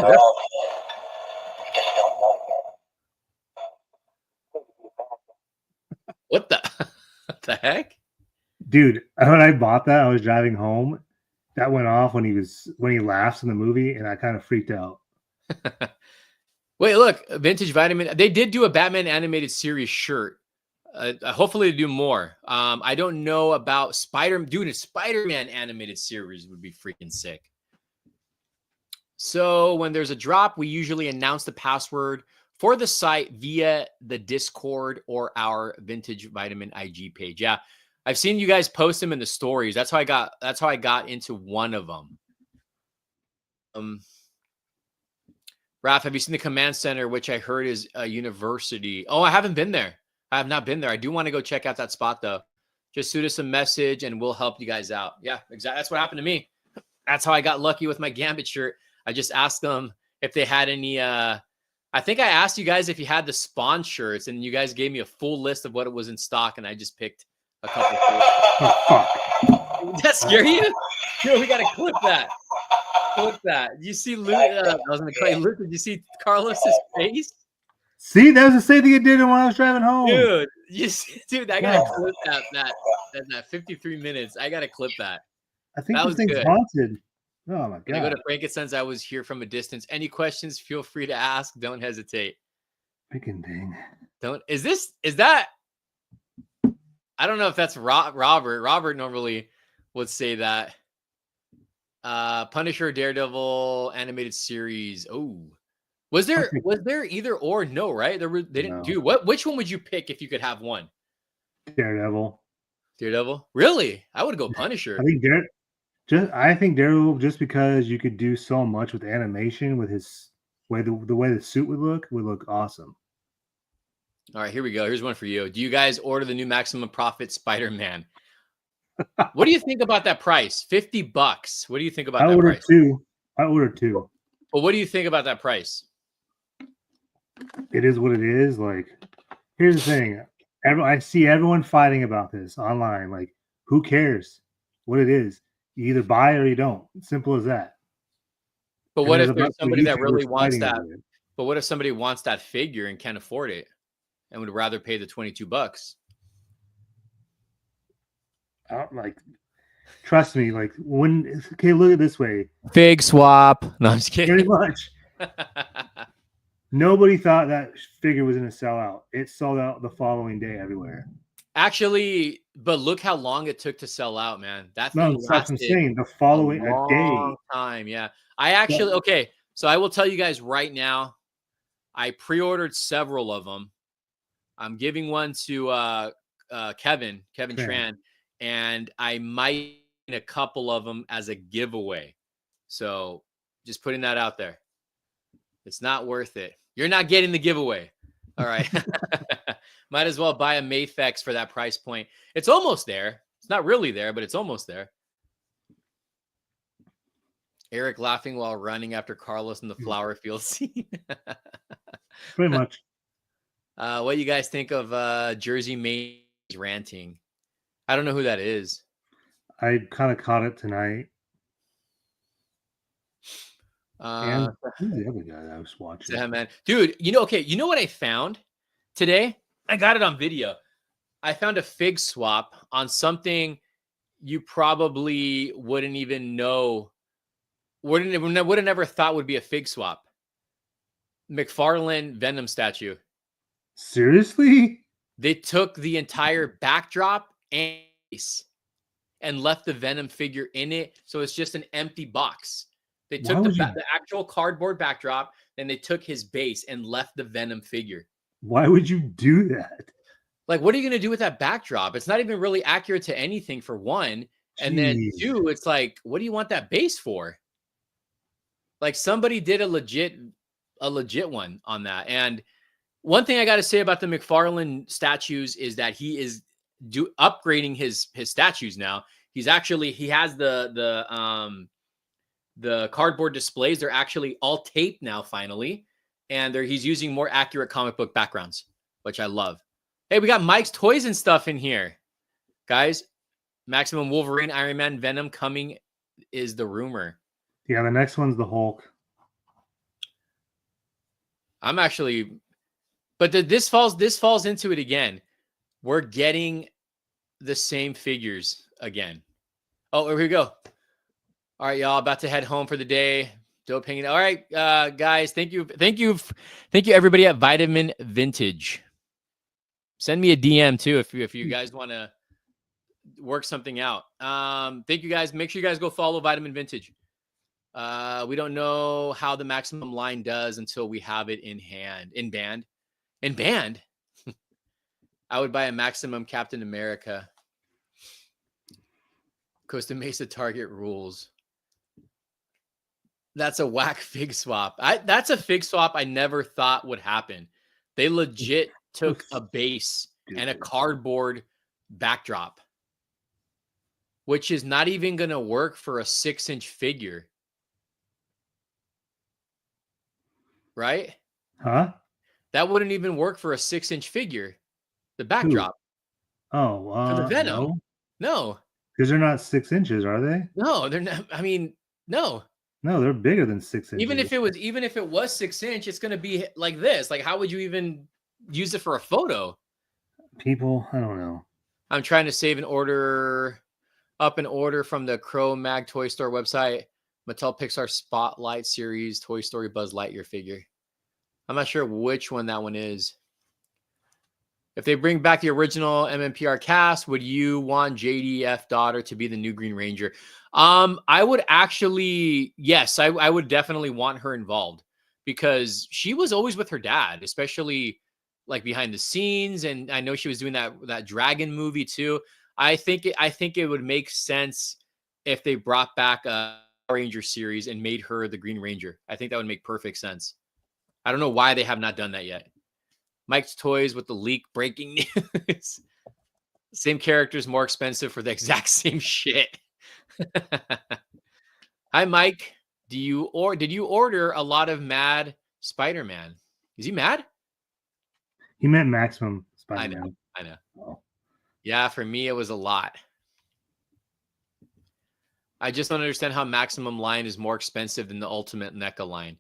What the heck? Dude, when I bought that, I was driving home. That went off when he laughs in the movie, and I kind of freaked out. Wait, look, Vintage Vitamin. They did do a Batman animated series shirt. Hopefully do more. I don't know about dude, a Spider-Man animated series would be freaking sick. So when there's a drop, we usually announce the password for the site via the Discord or our Vintage Vitamin IG page. Yeah, I've seen you guys post them in the stories. That's how I got into one of them. Raph, have you seen the command center, which I heard is a university? Oh, I haven't been there. I have not been there. I do want to go check out that spot though. Just shoot us a message and we'll help you guys out. Yeah, exactly. That's what happened to me. That's how I got lucky with my Gambit shirt. I just asked them if they had any. I think I asked you guys if you had the Spawn shirts, and you guys gave me a full list of what it was in stock, and I just picked a couple. Oh, fuck. Did that scare you? Yo, we gotta clip that. Clip that. Did you see Luke? I was gonna call you Luke. Did you see Carlos's face? See, that was the same thing it did when I was driving home. Dude, I gotta clip that 53 minutes. I gotta clip that. I think that this thing's haunted. Oh my god. When I go to Frankenstein's, I was here from a distance. Any questions, feel free to ask. Don't hesitate. Freaking dang. Is that I don't know if that's Robert. Robert normally would say that. Punisher, Daredevil animated series. Oh. Was there either or? No, right? They didn't do what? Which one would you pick if you could have one? Daredevil. Daredevil? Really? I would go Punisher. I think Daredevil, just because you could do so much with animation, with his way the way the suit would look awesome. All right, here we go. Here's one for you. Do you guys order the new Maximum Profit Spider-Man? What do you think about that price? $50. What do you think about that price? I ordered two. But what do you think about that price? It is what it is. Like, here's the thing. I see everyone fighting about this online. Like, who cares what it is? You either buy or you don't. Simple as that. But what if there's somebody that really wants that? But what if somebody wants that figure and can't afford it and would rather pay the $22? Trust me, look at it this way. Fig swap. No, I'm just kidding. Pretty much. Nobody thought that figure was going to sell out. It sold out the following day everywhere. Actually, but look how long it took to sell out, man. That's what I'm saying. The following a day time. Yeah. Okay. So I will tell you guys right now, I pre-ordered several of them. I'm giving one to Kevin Tran, and I might a couple of them as a giveaway. So just putting that out there. It's not worth it. You're not getting the giveaway. All right. Might as well buy a Mayfex for that price point. It's almost there. It's not really there, but it's almost there. Eric laughing while running after Carlos in the flower field scene. Pretty much. What do you guys think of Jersey Maine ranting? I don't know who that is. I kind of caught it tonight. And who's the other guy that I was watching? Yeah, man. Dude, you know what I found today? I got it on video. I found a fig swap on something you probably wouldn't even know, would have never thought would be a fig swap. McFarlane Venom statue. Seriously? They took the entire backdrop and left the Venom figure in it, so it's just an empty box. They took the actual cardboard backdrop, then they took his base and left the Venom figure. Why would you do that? Like, what are you going to do with that backdrop? It's not even really accurate to anything, for one. And then two, it's like, what do you want that base for? Like, somebody did a legit one on that. And one thing I got to say about the McFarlane statues is that he is upgrading his statues now. He has the cardboard displays. They're actually all taped now, finally. And he's using more accurate comic book backgrounds, which I love. Hey, we got Mike's Toys and stuff in here. Guys, Maximum Wolverine, Iron Man, Venom coming is the rumor. Yeah, the next one's the Hulk. But this falls into it again. We're getting the same figures again. Oh, here we go. All right, y'all, about to head home for the day. Dope hanging. All right, guys, thank you, everybody at Vitamin Vintage. Send me a DM too if you guys want to work something out. Thank you guys. Make sure you guys go follow Vitamin Vintage. We don't know how the maximum line does until we have it in hand, in band. I would buy a maximum Captain America. Costa Mesa Target rules. That's a whack fig swap. That's a fig swap I never thought would happen. They legit took a base and a cardboard backdrop, which is not even going to work for a 6-inch figure. Right? Huh? That wouldn't even work for a 6-inch figure. The backdrop. Oh, for the Venom. No. Because they're not 6 inches, are they? No, they're not. I mean, no. No, they're bigger than 6 inches. Even if it was 6-inch, it's going to be like this. Like, how would you even use it for a photo? People, I don't know. I'm trying to save an order from the Crow Mag Toy Store website. Mattel Pixar Spotlight Series Toy Story Buzz Lightyear figure. I'm not sure which one that one is. If they bring back the original MMPR cast, would you want JDF daughter to be the new Green Ranger? I would actually, yes, I would definitely want her involved because she was always with her dad, especially like behind the scenes. And I know she was doing that Dragon movie too. I think it would make sense if they brought back a Ranger series and made her the Green Ranger. I think that would make perfect sense. I don't know why they have not done that yet. Mike's Toys with the leak breaking news. Same characters, more expensive for the exact same shit. Hi, Mike. Did you order a lot of Mad Spider-Man? Is he mad? He meant Maximum Spider-Man. I know. Oh. Yeah, for me, it was a lot. I just don't understand how Maximum line is more expensive than the Ultimate NECA line.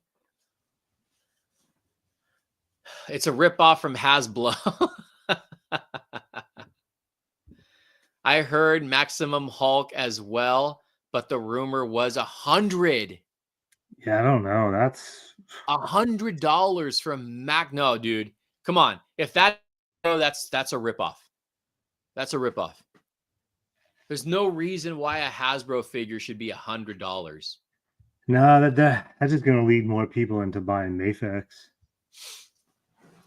It's a ripoff from Hasbro. I heard Maximum Hulk as well, but the rumor was 100. Yeah, I don't know. That's $100 from Mac. No, dude, come on. If that's a ripoff. That's a ripoff. There's no reason why a Hasbro figure should be $100. No, that's just gonna lead more people into buying Mafex.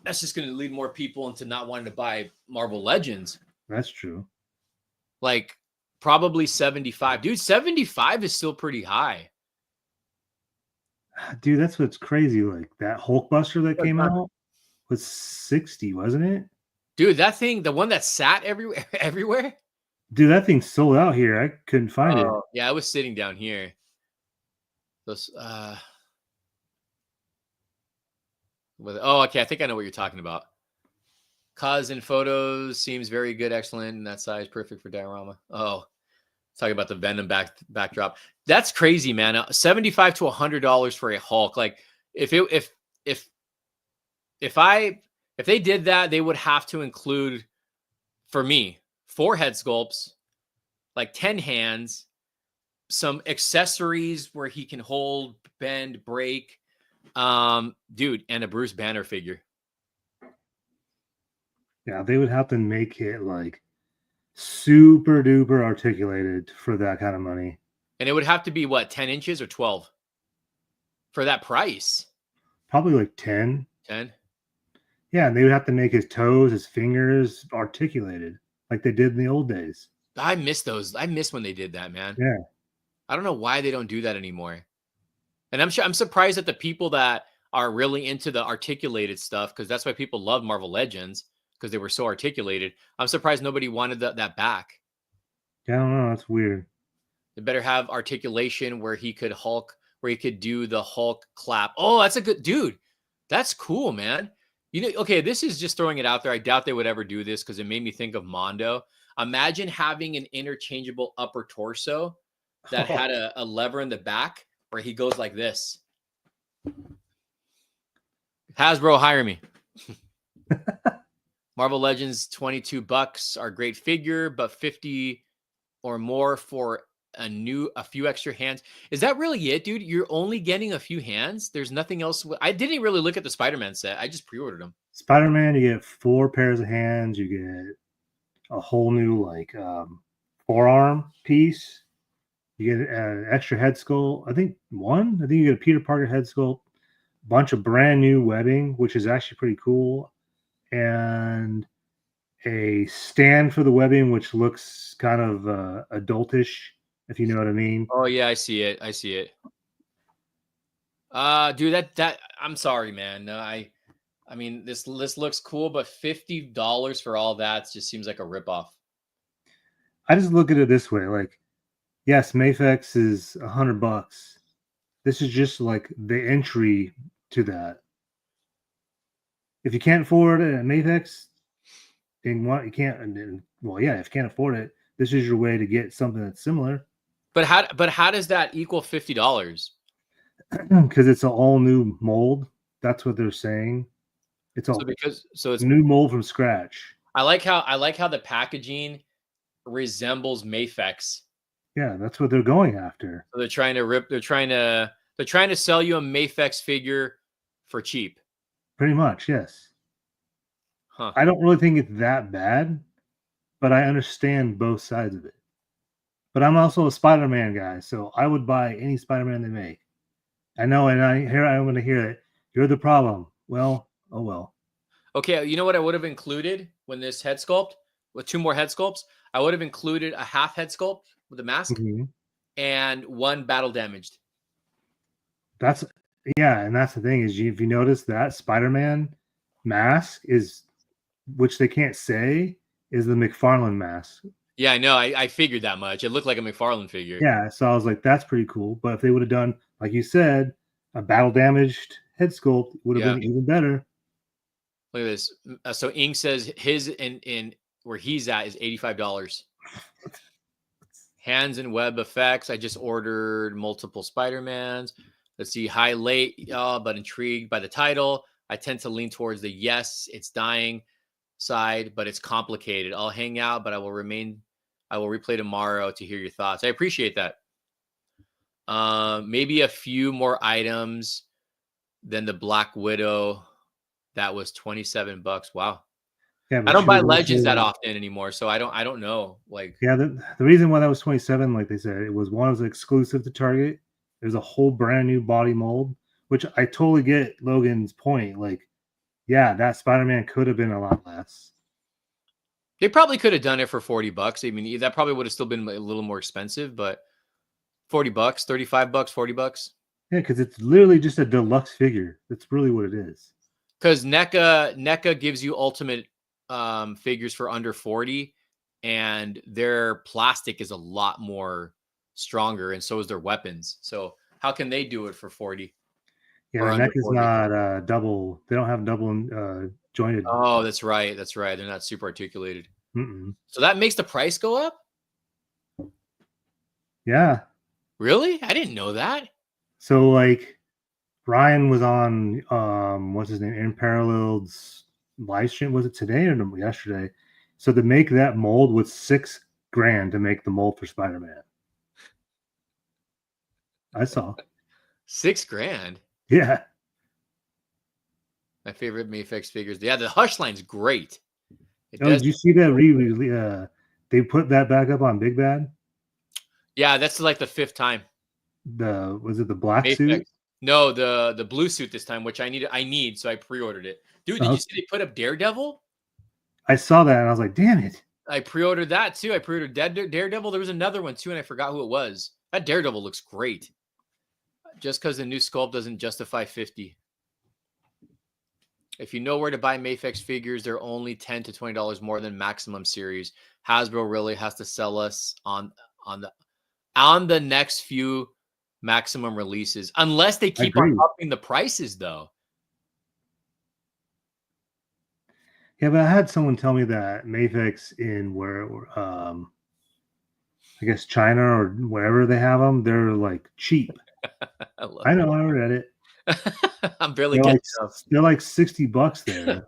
That's just going to lead more people into not wanting to buy Marvel Legends. That's true. Like probably 75. Dude, 75 is still pretty high. Dude, that's what's crazy. Like that Hulkbuster that came out was 60, wasn't it? Dude, that thing, the one that sat everywhere? Dude, that thing sold out here. I couldn't find it. Yeah, I was sitting down here. Those okay. I think I know what you're talking about. Cause in photos seems very good, excellent in that size, perfect for diorama. Oh, talking about the Venom backdrop. That's crazy, man. $75 to $100 for a Hulk. Like if they did that, they would have to include for me 4 head sculpts, like 10 hands, some accessories where he can hold, bend, break. Dude, and a Bruce Banner figure. Yeah, they would have to make it like super duper articulated for that kind of money. And it would have to be what, 10 inches or 12 for that price? Probably like 10. 10? Yeah, and they would have to make his toes, his fingers articulated like they did in the old days. I miss those. I miss when they did that, man. Yeah. I don't know why they don't do that anymore. And I'm surprised at the people that are really into the articulated stuff, because that's why people love Marvel Legends, because they were so articulated. I'm surprised nobody wanted that back. Yeah, I don't know. That's weird. They better have articulation where he could do the Hulk clap. Oh, that's a good dude. That's cool, man. You know, okay, this is just throwing it out there. I doubt they would ever do this because it made me think of Mondo. Imagine having an interchangeable upper torso that had a lever in the back where he goes like this. Hasbro, hire me. Marvel Legends, $22 are great figure, but 50 or more for a few extra hands. Is that really it, dude? You're only getting a few hands? There's nothing else. I didn't really look at the Spider-Man set. I just pre-ordered them. Spider-Man, you get 4 pairs of hands. You get a whole new like forearm piece. You get an extra head sculpt. I think you get a Peter Parker head sculpt, bunch of brand new webbing, which is actually pretty cool, and a stand for the webbing, which looks kind of adultish, if you know what I mean. Oh yeah, I see it. I see it. Dude, that I'm sorry, man. No, I mean this looks cool, but $50 for all that just seems like a ripoff. I just look at it this way, like, yes, Mafex is $100. This is just like the entry to that. If you can't afford it at Mafex, then what you can't. Well, yeah, if you can't afford it, this is your way to get something that's similar. But how does that equal $50? Because it's an all new mold. That's what they're saying. It's a it's new mold from scratch. I like how the packaging resembles Mafex. Yeah, that's what they're going after. So they're trying to sell you a Mafex figure for cheap. Pretty much, yes. Huh. I don't really think it's that bad, but I understand both sides of it. But I'm also a Spider-Man guy, so I would buy any Spider-Man they make. I know, and I'm going to hear it. You're the problem. Well, oh well. Okay, you know what I would have included when this head sculpt with 2 more head sculpts? I would have included a half head sculpt with a mask and 1 battle damaged. That's and that's the thing is, if you notice that Spider-Man mask is, which they can't say, is the McFarlane mask. Yeah, I know. I figured that much. It looked like a McFarlane figure. Yeah, so I was like, that's pretty cool. But if they would have done, like you said, a battle damaged head sculpt, would have been even better. Look at this. So Ink says his in where he's at is $85. Hands and web effects. I just ordered multiple Spider-Mans. Let's see. High late, but intrigued by the title. I tend to lean towards the yes, it's dying side, but it's complicated. I'll hang out, but I will replay tomorrow to hear your thoughts. I appreciate that. Maybe a few more items than the Black Widow. That was $27. Wow. Yeah, I don't buy Legends that often anymore, so I don't know. Like, yeah, the reason why that was 27, like they said, it was exclusive to Target. There's a whole brand new body mold, which I totally get Logan's point. Like, yeah, that Spider-Man could have been a lot less. They probably could have done it for $40. I mean, that probably would have still been a little more expensive, but $40, $35, $40. Yeah, because it's literally just a deluxe figure. That's really what it is. Because NECA gives you ultimate figures for under 40, and their plastic is a lot more stronger, and so is their weapons. So how can they do it for 40? Yeah, NECA's not double. They don't have double jointed. Oh, that's right. That's right. They're not super articulated. Mm-mm. So that makes the price go up? Yeah. Really? I didn't know that. So, like, Ryan was on what's his name, Unparalleled's live stream. Was it today or yesterday? So to make that mold was $6,000 to make the mold for Spider-Man. I saw $6,000. Yeah. My favorite Mafex figures. Yeah, the Hush line's great. Did you see that they put that back up on Big Bad? Yeah, that's like the 5th time. Was it the black suit? No, the blue suit this time, which I need, so I pre-ordered it. Dude, did you see they put up Daredevil? I saw that and I was like, damn it. I pre-ordered that too. I pre-ordered Daredevil. There was another one too, and I forgot who it was. That Daredevil looks great. Just because the new sculpt doesn't justify 50. If you know where to buy Mafex figures, they're only $10 to $20 more than Maximum Series. Hasbro really has to sell us on the next few Maximum releases, unless they keep on upping the prices, though. Yeah, but I had someone tell me that Mafex in I guess China or wherever they have them, they're like cheap. I know, I read it. I'm barely getting they're like $60 there.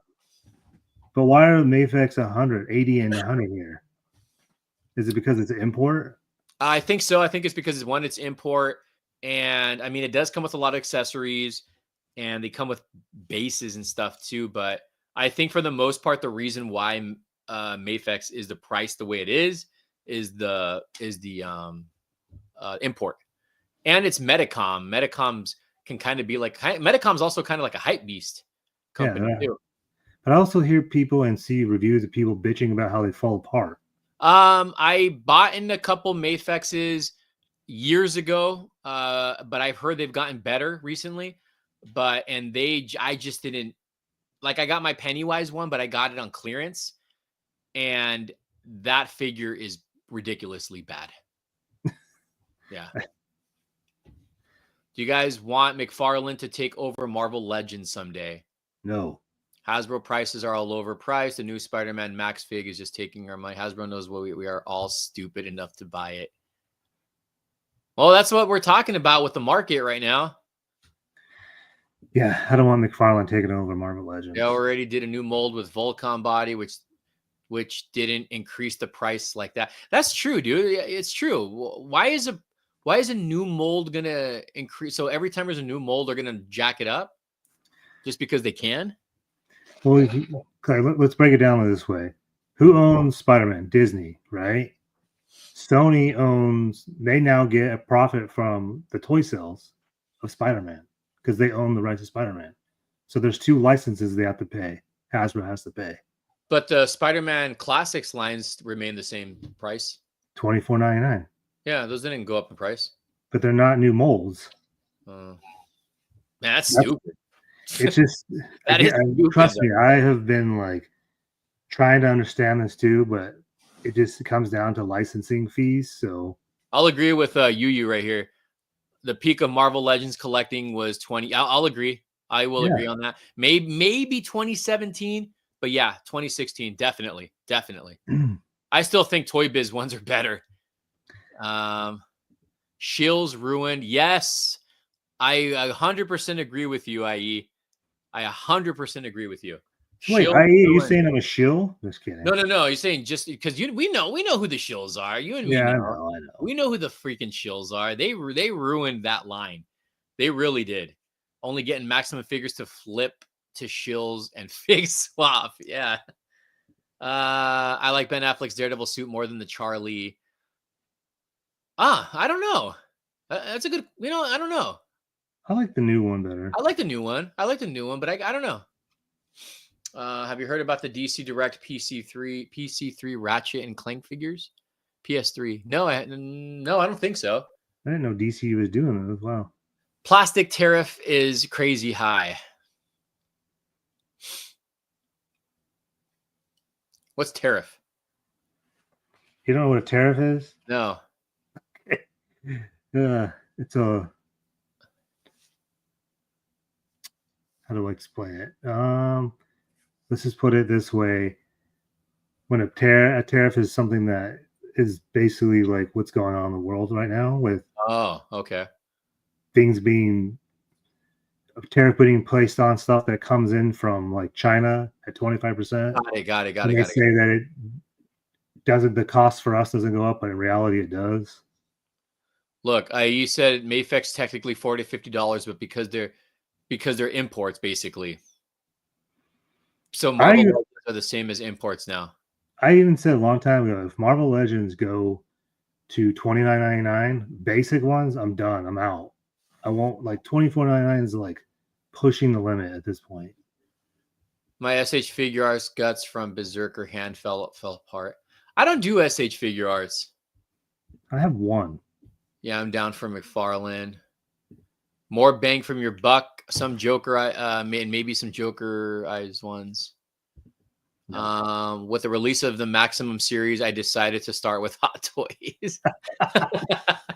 But why are Mafex 180 and 100 here? Is it because it's an import? I think so. I think it's because it's import, and I mean it does come with a lot of accessories, and they come with bases and stuff too. But I think for the most part, the reason why Mafex is the price the way it is the import, and it's Medicom. Medicoms can kind of be like Medicom's also kind of like a hype beast company too. But I also hear people and see reviews of people bitching about how they fall apart. I bought in a couple Mafexes years ago, but I've heard they've gotten better recently. I just didn't like. I got my Pennywise one, but I got it on clearance, and that figure is ridiculously bad. Yeah. Do you guys want McFarlane to take over Marvel Legends someday? No. Hasbro prices are all overpriced. The new Spider-Man Max fig is just taking our money. Hasbro knows what we are all stupid enough to buy it. Well, that's what we're talking about with the market right now. Yeah, I don't want McFarlane taking over Marvel Legends. They already did a new mold with Volcom body, which didn't increase the price like that. That's true, dude. It's true. Why is a new mold gonna increase? So every time there's a new mold, they're gonna jack it up just because they can? Well, okay, let's break it down this way. Who owns Spider-Man? Disney, right? Sony owns, they now get a profit from the toy sales of Spider-Man because they own the rights to Spider-Man. So there's 2 licenses they have to pay. Hasbro has to pay. But the Spider-Man Classics lines remain the same price. $24.99. Yeah, those didn't go up in price. But they're not new molds. Man, that's stupid. It's just trust me, I have been like trying to understand this too, but it just comes down to licensing fees. So I'll agree with Yu right here. The peak of Marvel Legends collecting was 20. I'll agree. I will agree on that. Maybe 2017, but yeah, 2016, definitely. I still think Toy Biz ones are better. Shills ruined. Yes, I 100% agree with you, IE. I 100% agree with you. Wait, IE, are you saying I'm a shill? Just kidding. No. You're saying just because we know who the shills are. You and me know. I know. We know who the freaking shills are. They ruined that line. They really did. Only getting maximum figures to flip to shills and fig swap. Yeah. I like Ben Affleck's Daredevil suit more than the Charlie. I don't know. That's a good. I don't know. I like the new one better. I like the new one, but I don't know. Have you heard about the DC Direct PC3 Ratchet and Clank figures? PS3. No, I don't think so. I didn't know DC was doing it as well. Plastic tariff is crazy high. What's tariff? You don't know what a tariff is? No. It's a, how do I explain it? Let's just put it this way. When a tariff is something that is basically like what's going on in the world right now with things being tariff being placed on stuff that comes in from like China at 25%. Got it. They say that it doesn't, the cost for us doesn't go up, but in reality it does. Look, you said Mafex technically $40 to $50, but because they're imports basically. So Marvel Legends are the same as imports now. I even said a long time ago, if Marvel Legends go to $29.99, basic ones, I'm done. I'm out. I won't, like $24.99 is like pushing the limit at this point. My SH figure arts guts from Berserker hand fell apart. I don't do SH figure arts. I have one. Yeah, I'm down for McFarlane. More bang from your buck. Some Joker, maybe some Joker eyes ones. No. With the release of the Maximum series, I decided to start with Hot Toys.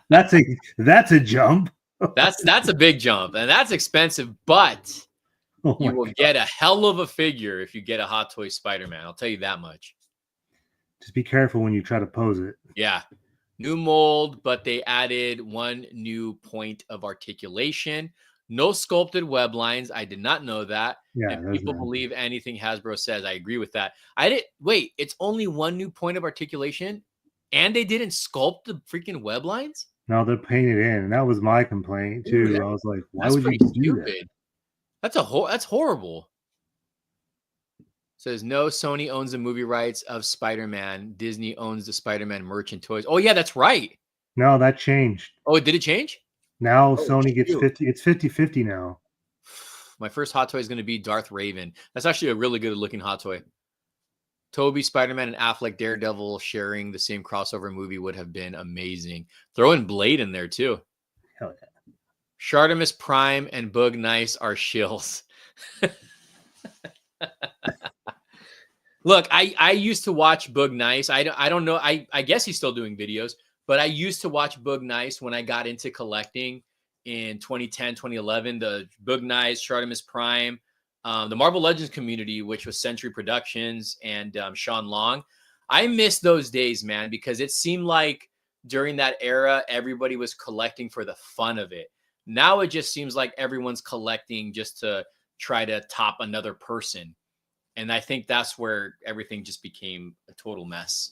That's a jump. That's a big jump, and that's expensive. But you will get a hell of a figure if you get a Hot Toy Spider-Man. I'll tell you that much. Just be careful when you try to pose it. Yeah. New mold, but they added one new point of articulation. No sculpted web lines. I did not know that. Yeah, and people believe anything Hasbro says. I agree with that. Wait, it's only one new point of articulation, and they didn't sculpt the freaking web lines? No, they're painted in. And that was my complaint too. Dude, I was like, why would you do that? That's horrible. Says no, Sony owns the movie rights of Spider-Man. Disney owns the Spider-Man merch and toys. Oh yeah, that's right. No, that changed. Oh, did it change? Now Oh, Sony gets shoot. 50. It's 50-50 now. My first hot toy is going to be Darth Raven. That's actually a really good looking hot toy. Toby, Spider-Man, and Affleck Daredevil sharing the same crossover movie would have been amazing. Throw in Blade in there too. Hell yeah. Shartimus Prime and Bug Nice are shills. Look, I used to watch Bug Nice. I don't know. I guess he's still doing videos, but I used to watch Bug Nice when I got into collecting in 2010, 2011. The Bug Nice, Shartimus Prime, the Marvel Legends community, which was Century Productions and Sean Long. I miss those days, man, because it seemed like during that era, everybody was collecting for the fun of it. Now it just seems like everyone's collecting just to try to top another person. And I think that's where everything just became a total mess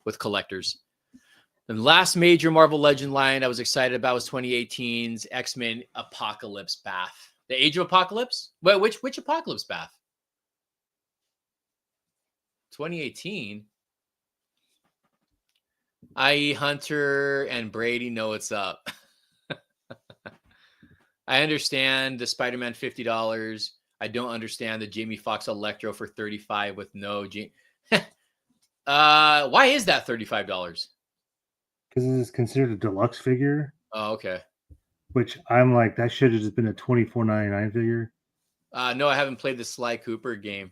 with collectors. The last major Marvel Legend line I was excited about was 2018's X-Men Apocalypse Bath. The Age of Apocalypse? Well, which Apocalypse Bath? 2018. I.E. Hunter and Brady know what's up. I understand the Spider-Man $50. I don't understand the Jamie Foxx Electro for $35 with no why is that $35? Because it is considered a deluxe figure. Oh, okay. Which I'm like, that should have just been a $24.99 figure. No, I haven't played the Sly Cooper game.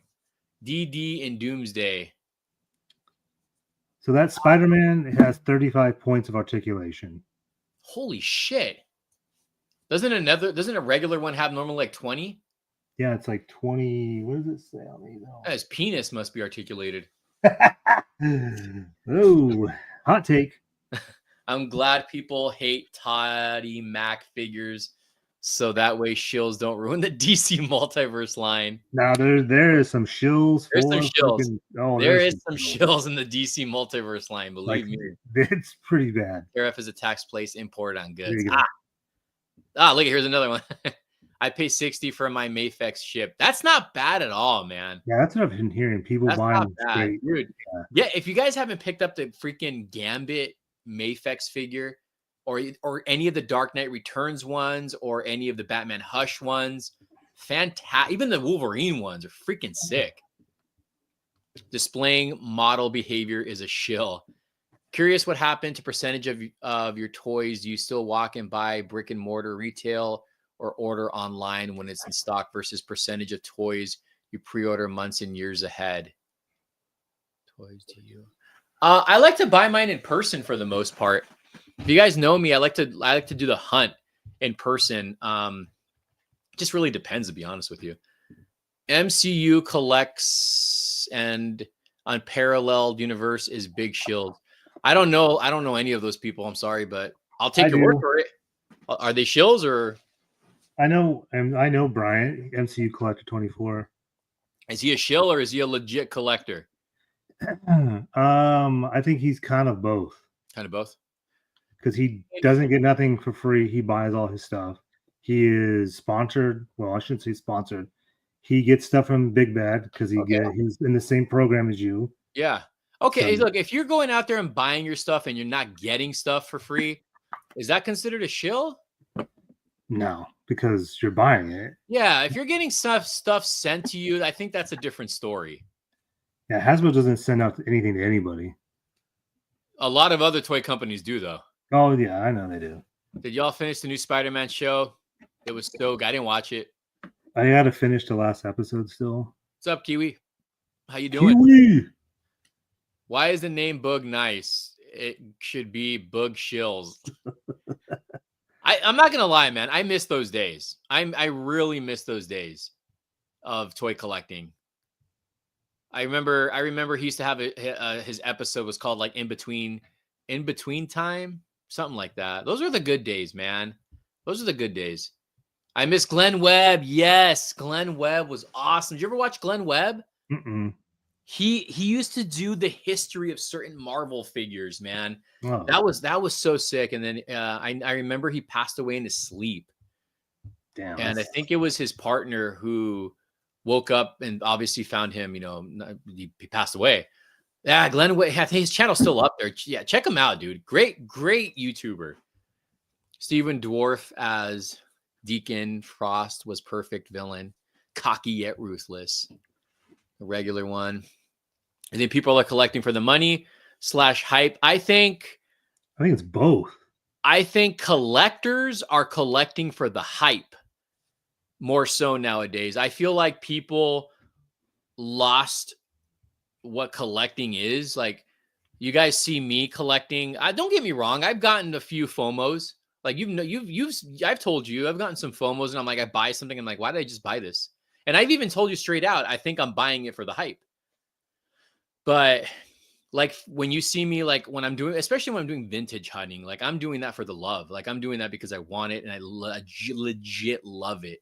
DD in Doomsday. So that Spider-Man has 35 points of articulation. Holy shit. Doesn't a regular one have normally like 20? Yeah, it's like 20. What does it say on these? His penis must be articulated. Oh, hot take. I'm glad people hate Toddy Mac figures so that way shills don't ruin the DC multiverse line. Now there is some shills. There's some shills. There is some shills. shills in the DC multiverse line, believe me. It's pretty bad. Tariff is a tax place import on goods. Look, here's another one. I pay $60 for my Mayfex ship. That's not bad at all, man. Yeah, that's what I've been hearing. People buying straight. Dude. Yeah, if you guys haven't picked up the freaking Gambit Mayfex figure or any of the Dark Knight Returns ones or any of the Batman Hush ones, fantastic. Even the Wolverine ones are freaking sick. Displaying model behavior is a shill. Curious what happened to percentage of your toys. Do you still walk and buy brick and mortar retail or order online when it's in stock versus percentage of toys you pre-order months and years ahead? Toys to you. I like to buy mine in person for the most part. If you guys know me, I like to do the hunt in person. Just really depends, to be honest with you. MCU collects and Unparalleled Universe is Big Shield. I don't know any of those people. I'm sorry, but I'll take your word for it. Are they shills or? I know Brian, MCU Collector 24. Is he a shill or is he a legit collector? I think he's kind of both. Kind of both. Because he doesn't get nothing for free. He buys all his stuff. He is sponsored. Well, I shouldn't say sponsored. He gets stuff from Big Bad because he's in the same program as you. Yeah. Okay. So, look, if you're going out there and buying your stuff and you're not getting stuff for free, is that considered a shill? No, because you're buying it. Yeah. If you're getting stuff sent to you, I think that's a different story. Yeah. Hasbro doesn't send out anything to anybody. A lot of other toy companies do, though. Oh, yeah. I know they do. Did y'all finish the new Spider-Man show? It was so good. I didn't watch it. I got to finish the last episode still. What's up, Kiwi? How you doing? Kiwi! Why is the name Bug nice? It should be Bug Shills. I'm not gonna lie, man. I miss those days. I really miss those days of toy collecting. I remember he used to have his episode was called like in between time, something like that. Those were the good days, man. Those are the good days. I miss Glenn Webb. Yes, Glenn Webb was awesome. Did you ever watch Glenn Webb? Mm-mm. He used to do the history of certain Marvel figures, man. Oh. That was so sick. And then I remember he passed away in his sleep. Damn. And I think it was his partner who woke up and obviously found him, he passed away. Yeah, Glenn, I think his channel's still up there. Yeah, check him out, dude. Great YouTuber. Stephen Dwarf as Deacon Frost was perfect villain. Cocky yet ruthless. A regular one. I think people are collecting for the money / hype. I think it's both. I think collectors are collecting for the hype more so nowadays. I feel like people lost what collecting is. Like, you guys see me collecting. Don't get me wrong. I've gotten a few FOMOs. Like, I've told you, I've gotten some FOMOs, and I'm like, I buy something. I'm like, why did I just buy this? And I've even told you straight out, I think I'm buying it for the hype. But like, when you see me, like when I'm doing, especially when I'm doing vintage hunting, like I'm doing that for the love. Like, I'm doing that because I want it and I legit love it.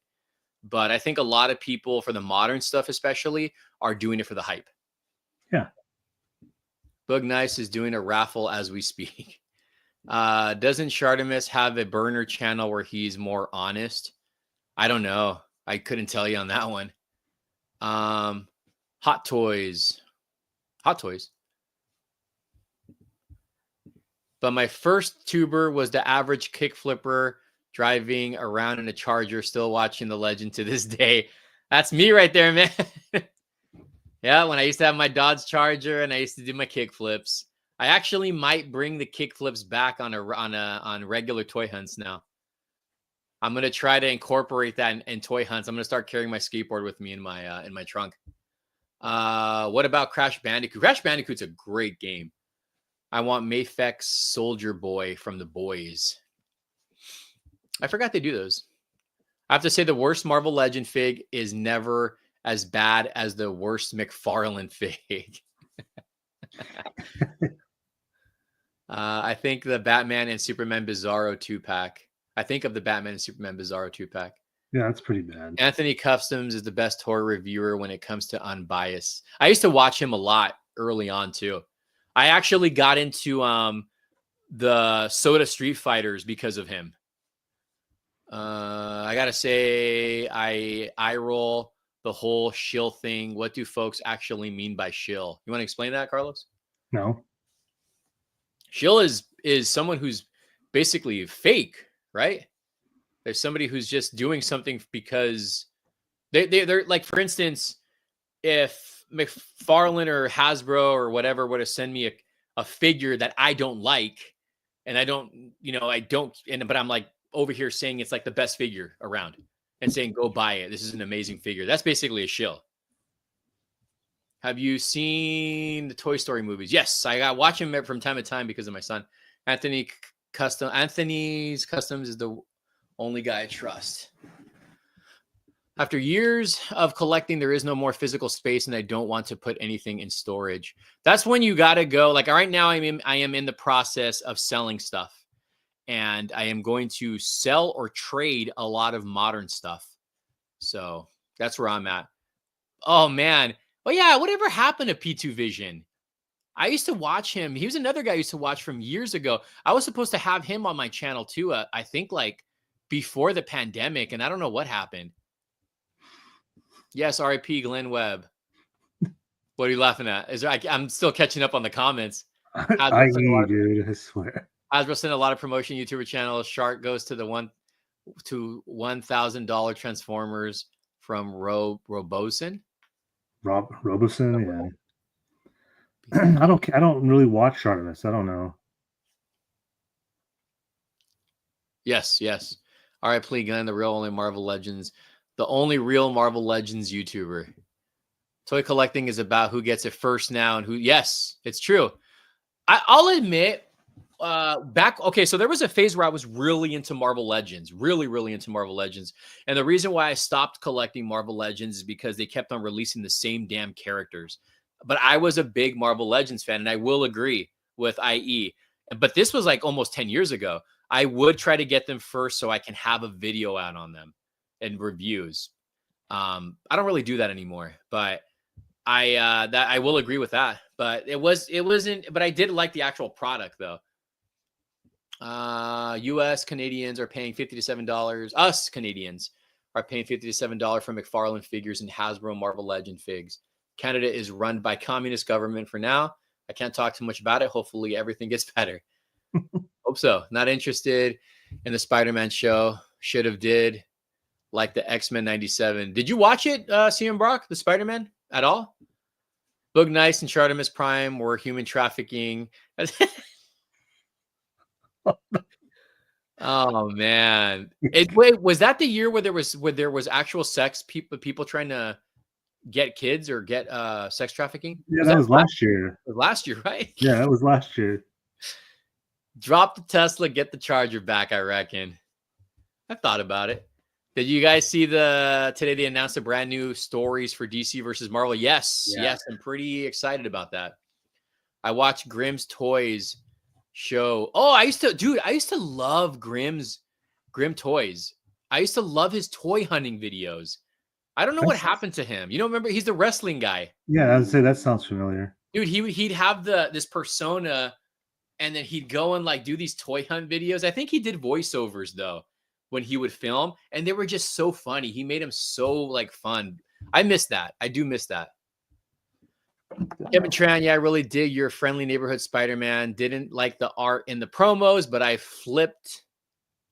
But I think a lot of people, for the modern stuff especially, are doing it for the hype. Yeah. Bug Nice is doing a raffle as we speak. Doesn't Shartimus have a burner channel where he's more honest? I don't know. I couldn't tell you on that one. Hot Toys. But my first tuber was the average kick flipper driving around in a Charger, still watching the legend to this day. That's me right there, man. Yeah, when I used to have my Dodge Charger and I used to do my kick flips. I actually might bring the kick flips back on regular toy hunts now. I'm gonna try to incorporate that in toy hunts. I'm gonna start carrying my skateboard with me in my trunk. What about Crash Bandicoot? Crash Bandicoot's a great game. I want Mafex Soldier Boy from The Boys. I forgot they do those. I have to say the worst Marvel Legend fig is never as bad as the worst McFarlane fig. I think the Batman and Superman Bizarro 2-pack. I think of the Batman and Superman Bizarro 2-pack. Yeah, that's pretty bad. Anthony Customs is the best horror reviewer when it comes to unbiased. I used to watch him a lot early on too. I actually got into the Soda Street Fighters because of him. I gotta say, I roll the whole shill thing. What do folks actually mean by shill? You want to explain that, Carlos? No. Shill is someone who's basically fake, right? There's somebody who's just doing something because they're like, for instance, if McFarlane or Hasbro or whatever were to send me a figure that I don't like, and but I'm like over here saying it's like the best figure around and saying, go buy it. This is an amazing figure. That's basically a shill. Have you seen the Toy Story movies? Yes, I got watching them from time to time because of my son. Anthony's Customs is the only guy I trust. After years of collecting, there is no more physical space, and I don't want to put anything in storage. That's when you got to go. Like right now, I am in the process of selling stuff, and I am going to sell or trade a lot of modern stuff. So that's where I'm at. Oh man. Oh yeah. Whatever happened to P2 Vision? I used to watch him. He was another guy I used to watch from years ago. I was supposed to have him on my channel too. I think like before the pandemic, and I don't know what happened. Yes, R.I.P. Glenn Webb. What are you laughing at? I'm still catching up on the comments. Dude, I swear. Hasbro sent a lot of promotion YouTuber channels. Shark goes to the $1,000 Transformers from Robosin. Robosin, yeah. I don't really watch Shartimus. I don't know. Yes. All right, please, Glenn, the only real Marvel Legends YouTuber. Toy collecting is about who gets it first now and who. Yes, it's true. I'll admit, so there was a phase where I was really into Marvel Legends, really into Marvel Legends. And the reason why I stopped collecting Marvel Legends is because they kept on releasing the same damn characters. But I was a big Marvel Legends fan, and I will agree with IE. But this was like almost 10 years ago. I would try to get them first so I can have a video out on them and reviews. I don't really do that anymore, but I will agree with that. But it wasn't, but I did like the actual product though. US Canadians are paying $50 to $7. Us Canadians are paying $50 to $7 for McFarlane figures and Hasbro Marvel Legend figs. Canada is run by communist government for now. I can't talk too much about it. Hopefully everything gets better. Hope so. Not interested in the Spider-Man show. Should have did like the X-Men 97. Did you watch it, CM Brock, the Spider-Man at all? Boog Nice and Chartimus Prime were human trafficking. Oh man! Wait, was that the year where there was actual sex people trying to get kids or get sex trafficking? Yeah, that was last year. It was last year, right? Yeah, that was last year. Drop the Tesla, get the Charger back. I reckon. I thought about it. Did you guys see today they announced a brand new stories for DC versus Marvel? Yes, yes, I'm pretty excited about that. I watched Grimm's Toys show. Oh, I used to love Grimm Toys. I used to love his toy hunting videos. I don't know what happened to him. You know, remember he's the wrestling guy. Yeah, I would say that sounds familiar. Dude, he'd have this persona, and then he'd go and like do these toy hunt videos. I think he did voiceovers though when he would film, and they were just so funny. He made them so like fun. I miss that. I do miss that. Kevin Tran, yeah, I really dig your friendly neighborhood Spider-Man. Didn't like the art in the promos, but I flipped.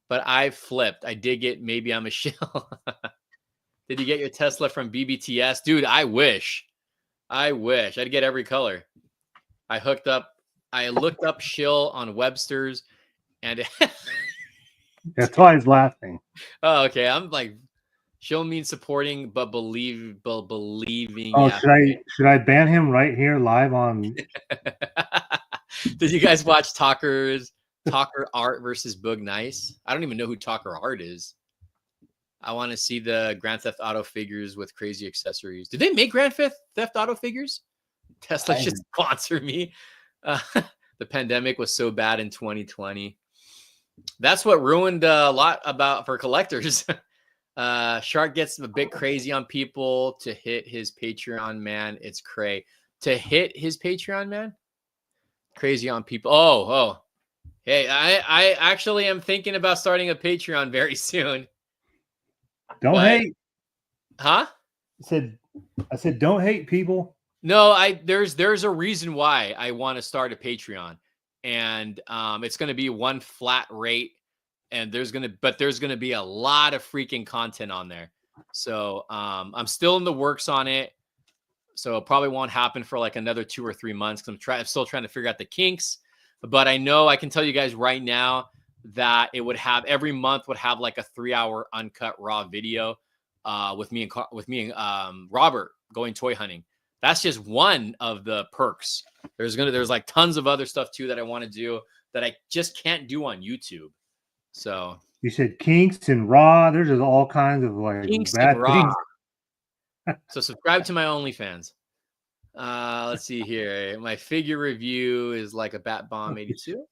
I dig it. Maybe I'm a shill. Did you get your Tesla from BBTS? Dude, I wish. I'd get every color. I looked up shill on Webster's and that's why he's laughing. Oh, okay. I'm like, shill means supporting, but believing. Oh, yeah. Should I ban him right here live on? Did you guys watch Talker Art versus Boog Nice? I don't even know who Talker Art is. I want to see the Grand Theft Auto figures with crazy accessories. Did they make Grand Theft Auto figures? Tesla should sponsor me. The pandemic was so bad in 2020. That's what ruined a lot for collectors. Shark gets a bit crazy on people to hit his Patreon, man. It's cray. To hit his Patreon, man? Crazy on people. Oh. Hey, I actually am thinking about starting a Patreon very soon. Don't hate. Huh? I said don't hate people. No, there's a reason why I want to start a Patreon. And it's going to be one flat rate, and there's going to be a lot of freaking content on there. So I'm still in the works on it. So it probably won't happen for like another 2 or 3 months because I'm still trying to figure out the kinks. But I know I can tell you guys right now that it would have every month would have like a 3-hour uncut raw video with me and Robert going toy hunting. That's just one of the perks. There's like tons of other stuff too that I want to do that I just can't do on YouTube. So you said kinks and raw. There's just all kinds of like kinks bad and raw. things. So subscribe to my OnlyFans. Let's see here. My figure review is like a Bat Bomb 82.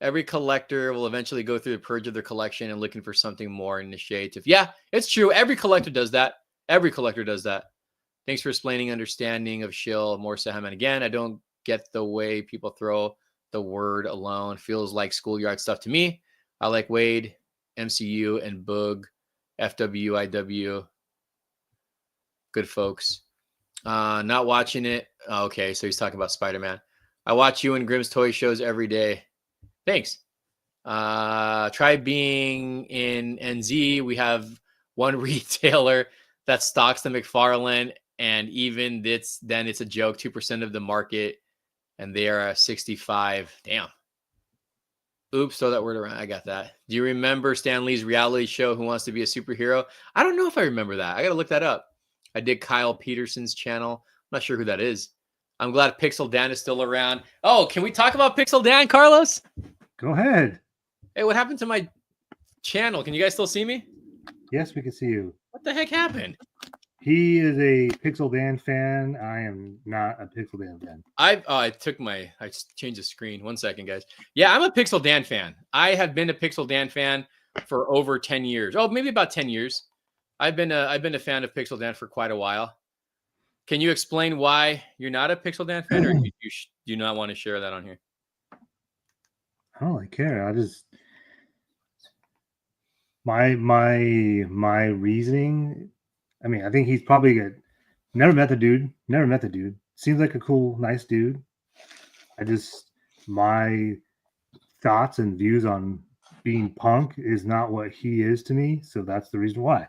Every collector will eventually go through the purge of their collection and looking for something more initiative. Yeah, it's true. Every collector does that. Thanks for explaining understanding of shill, more Sahaman. Again, I don't get the way people throw the word alone. Feels like schoolyard stuff to me. I like Wade, MCU, and Boog, FWIW. Good folks. Not watching it. Okay, so he's talking about Spider-Man. I watch you and Grimm's toy shows every day. Thanks. Try being in NZ. We have one retailer that stocks the McFarlane, and even then it's a joke. 2% of the market, and they are 65. Damn. Oops, throw that word around. I got that. Do you remember Stan Lee's reality show, Who Wants to Be a Superhero? I don't know if I remember that. I got to look that up. I did Kyle Peterson's channel. I'm not sure who that is. I'm glad Pixel Dan is still around. Oh, can we talk about Pixel Dan, Carlos? Go ahead. Hey, what happened to my channel? Can you guys still see me? Yes, we can see you. What the heck happened? He is a Pixel Dan fan. I am not a Pixel Dan fan. I changed the screen. 1 second, guys. Yeah, I'm a Pixel Dan fan. I have been a Pixel Dan fan for over 10 years. Oh, maybe about 10 years. I've been a fan of Pixel Dan for quite a while. Can you explain why you're not a Pixel Dan fan, or you do not want to share that on here? I don't really care. My reasoning. I mean, I think he's probably good. Never met the dude. Never met the dude. Seems like a cool, nice dude. My thoughts and views on being Punk is not what he is to me. So that's the reason why.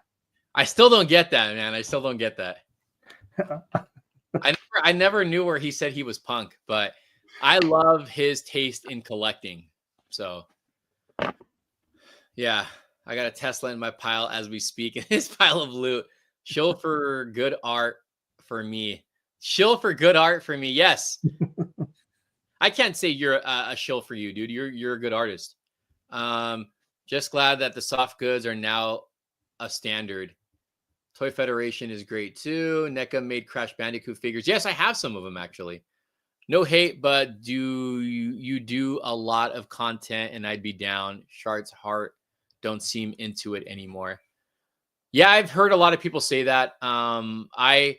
I still don't get that, man. I still don't get that. I never knew where he said he was Punk, but I love his taste in collecting. So, yeah, I got a Tesla in my pile as we speak, in his pile of loot. Shill for good art for me. Shill for good art for me. Yes. I can't say you're a shill for you, dude. You're a good artist. Just glad that the soft goods are now a standard. Toy Federation is great too. NECA made Crash Bandicoot figures. Yes, I have some of them actually. No hate, but you do a lot of content and I'd be down. Shard's heart don't seem into it anymore. Yeah, I've heard a lot of people say that. I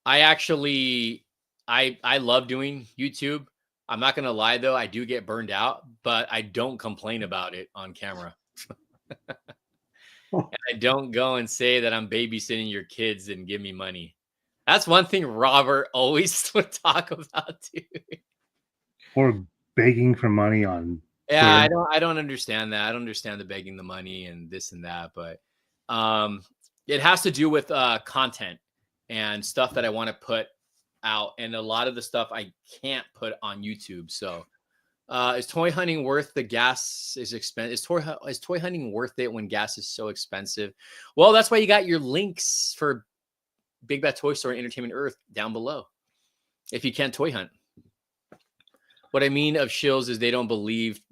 actually I love doing YouTube. I'm not gonna lie though, I do get burned out, but I don't complain about it on camera. And I don't go and say that I'm babysitting your kids and give me money. That's one thing Robert always would talk about too. Or begging for money on Yeah, Twitter. I don't understand that. I don't understand the begging the money and this and that, but it has to do with content and stuff that I want to put out, and a lot of the stuff I can't put on YouTube. So is toy hunting worth the gas is expensive? Is toy hunting worth it when gas is so expensive? Well, that's why you got your links for Big Bad Toy Store and Entertainment Earth down below. If you can't toy hunt. What I mean of shills is they don't believe,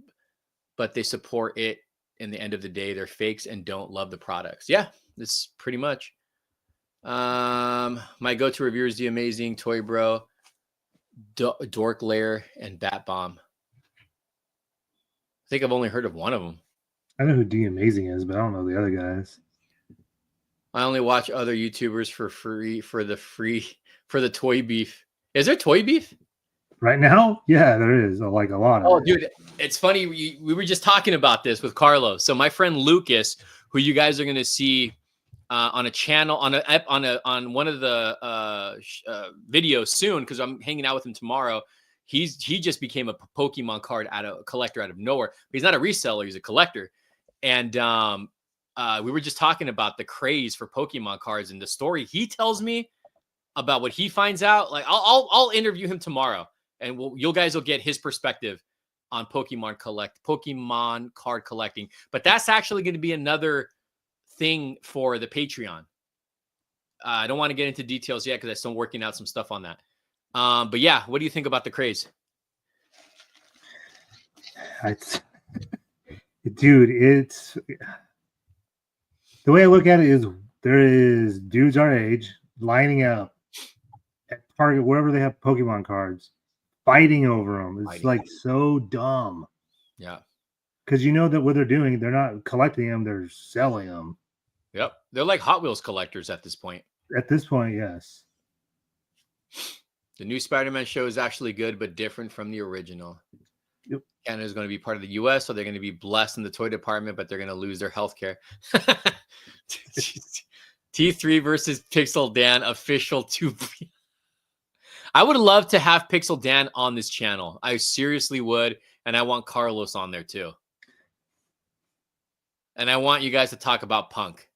but they support it. In the end of the day, they're fakes and don't love the products. Yeah, that's pretty much. My go-to reviewer is The Amazing, Toy Bro, Dork Lair, and Bat Bomb. I think I've only heard of one of them. I know who D Amazing is, but I don't know the other guys. I only watch other YouTubers for the toy beef. Is there toy beef? Right now, yeah, there is like a lot of. Oh, dude, it's funny. We were just talking about this with Carlos. So my friend Lucas, who you guys are going to see on a channel on one of the videos soon, because I'm hanging out with him tomorrow. He just became a Pokemon card collector out of nowhere. He's not a reseller; he's a collector. And we were just talking about the craze for Pokemon cards and the story he tells me about what he finds out. Like I'll interview him tomorrow, and you guys will get his perspective on Pokemon card collecting. But that's actually going to be another thing for the Patreon. I don't want to get into details yet because I'm still working out some stuff on that. But yeah, what do you think about the craze? Dude, it's the way I look at it is there is dudes our age lining up at Target, wherever they have Pokemon cards, fighting over them. It's like so dumb. Yeah. Because you know that what they're doing, they're not collecting them, they're selling them. Yep. They're like Hot Wheels collectors at this point. At this point, yes. The new Spider-Man show is actually good, but different from the original. Yep. Canada is going to be part of the U.S., so they're going to be blessed in the toy department, but they're going to lose their health care. T3 versus Pixel Dan official 2. I would love to have Pixel Dan on this channel. I seriously would, and I want Carlos on there too. And I want you guys to talk about Punk.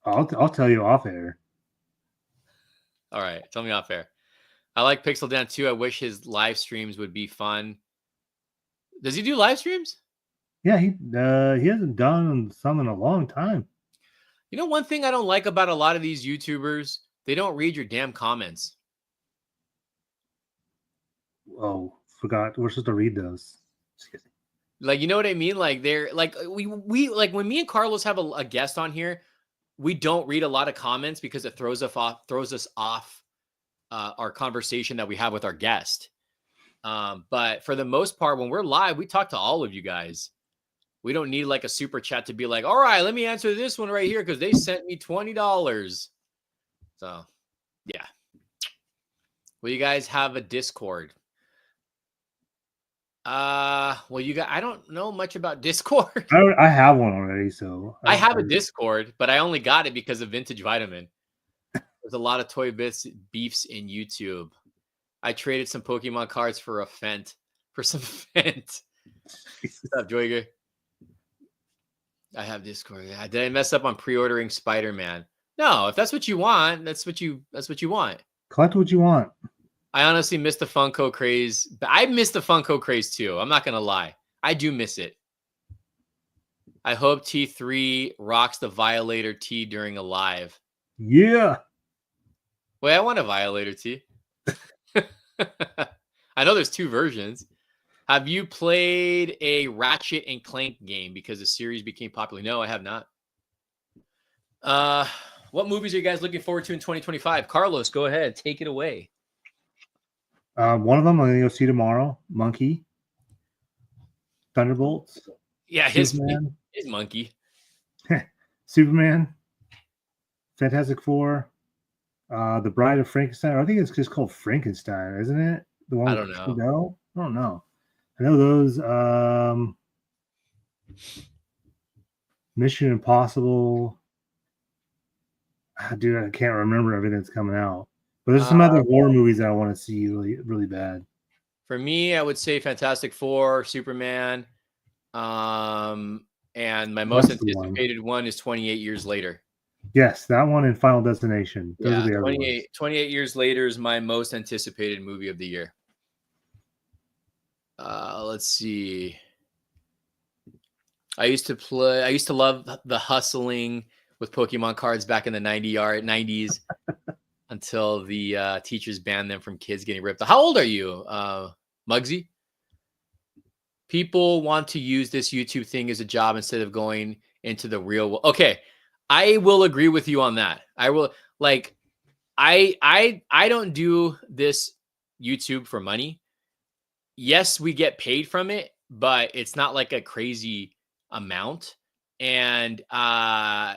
I'll tell you off air. All right, tell me off air. I like Pixel Dan too. I wish his live streams would be fun. Does he do live streams? Yeah, he hasn't done some in a long time. You know, one thing I don't like about a lot of these YouTubers, they don't read your damn comments. Oh, forgot. We're supposed to read those. Like, you know what I mean? Like, they're like we like when me and Carlos have a guest on here, we don't read a lot of comments because it throws us off our conversation that we have with our guest. But for the most part, when we're live, we talk to all of you guys. We don't need like a super chat to be like, all right, let me answer this one right here because they sent me $20. So, yeah. Will you guys have a Discord? Well, I don't know much about Discord. I have one already, so I have a Discord, but I only got it because of Vintage Vitamin. There's a lot of toy beefs in YouTube. I traded some Pokemon cards for some Fent. What's up, Joyger? I have Discord. Yeah. Did I mess up on pre-ordering Spider-Man? No, if that's what you want, that's what you want. Collect what you want. I honestly miss the Funko craze. I miss the Funko craze too. I'm not gonna lie. I do miss it. I hope T3 rocks the Violator T during a live. Yeah. Wait, I want a Violator T. I know there's 2 versions. Have you played a Ratchet and Clank game because the series became popular? No, I have not. What movies are you guys looking forward to in 2025? Carlos, go ahead. Take it away. One of them I'm going to go see tomorrow. Monkey. Thunderbolts. Yeah, his Monkey. Superman. Fantastic Four. The Bride of Frankenstein. I think it's just called Frankenstein, isn't it? The one I don't know. I don't know. I know those. Mission Impossible. Dude, I can't remember everything that's coming out. But there's some other horror movies that I want to see really, really bad. For me, I would say Fantastic Four, Superman, and my most anticipated one is 28 Years Later. Yes, that one and Final Destination. Those are the 28 Years Later is my most anticipated movie of the year. Let's see. I used to love the hustling with Pokemon cards back in the 90s until the teachers banned them from kids getting ripped. How old are you, Muggsy? People want to use this YouTube thing as a job instead of going into the real world. Okay, I will agree with you on that. I will I don't do this YouTube for money. Yes, we get paid from it, but it's not like a crazy amount. And the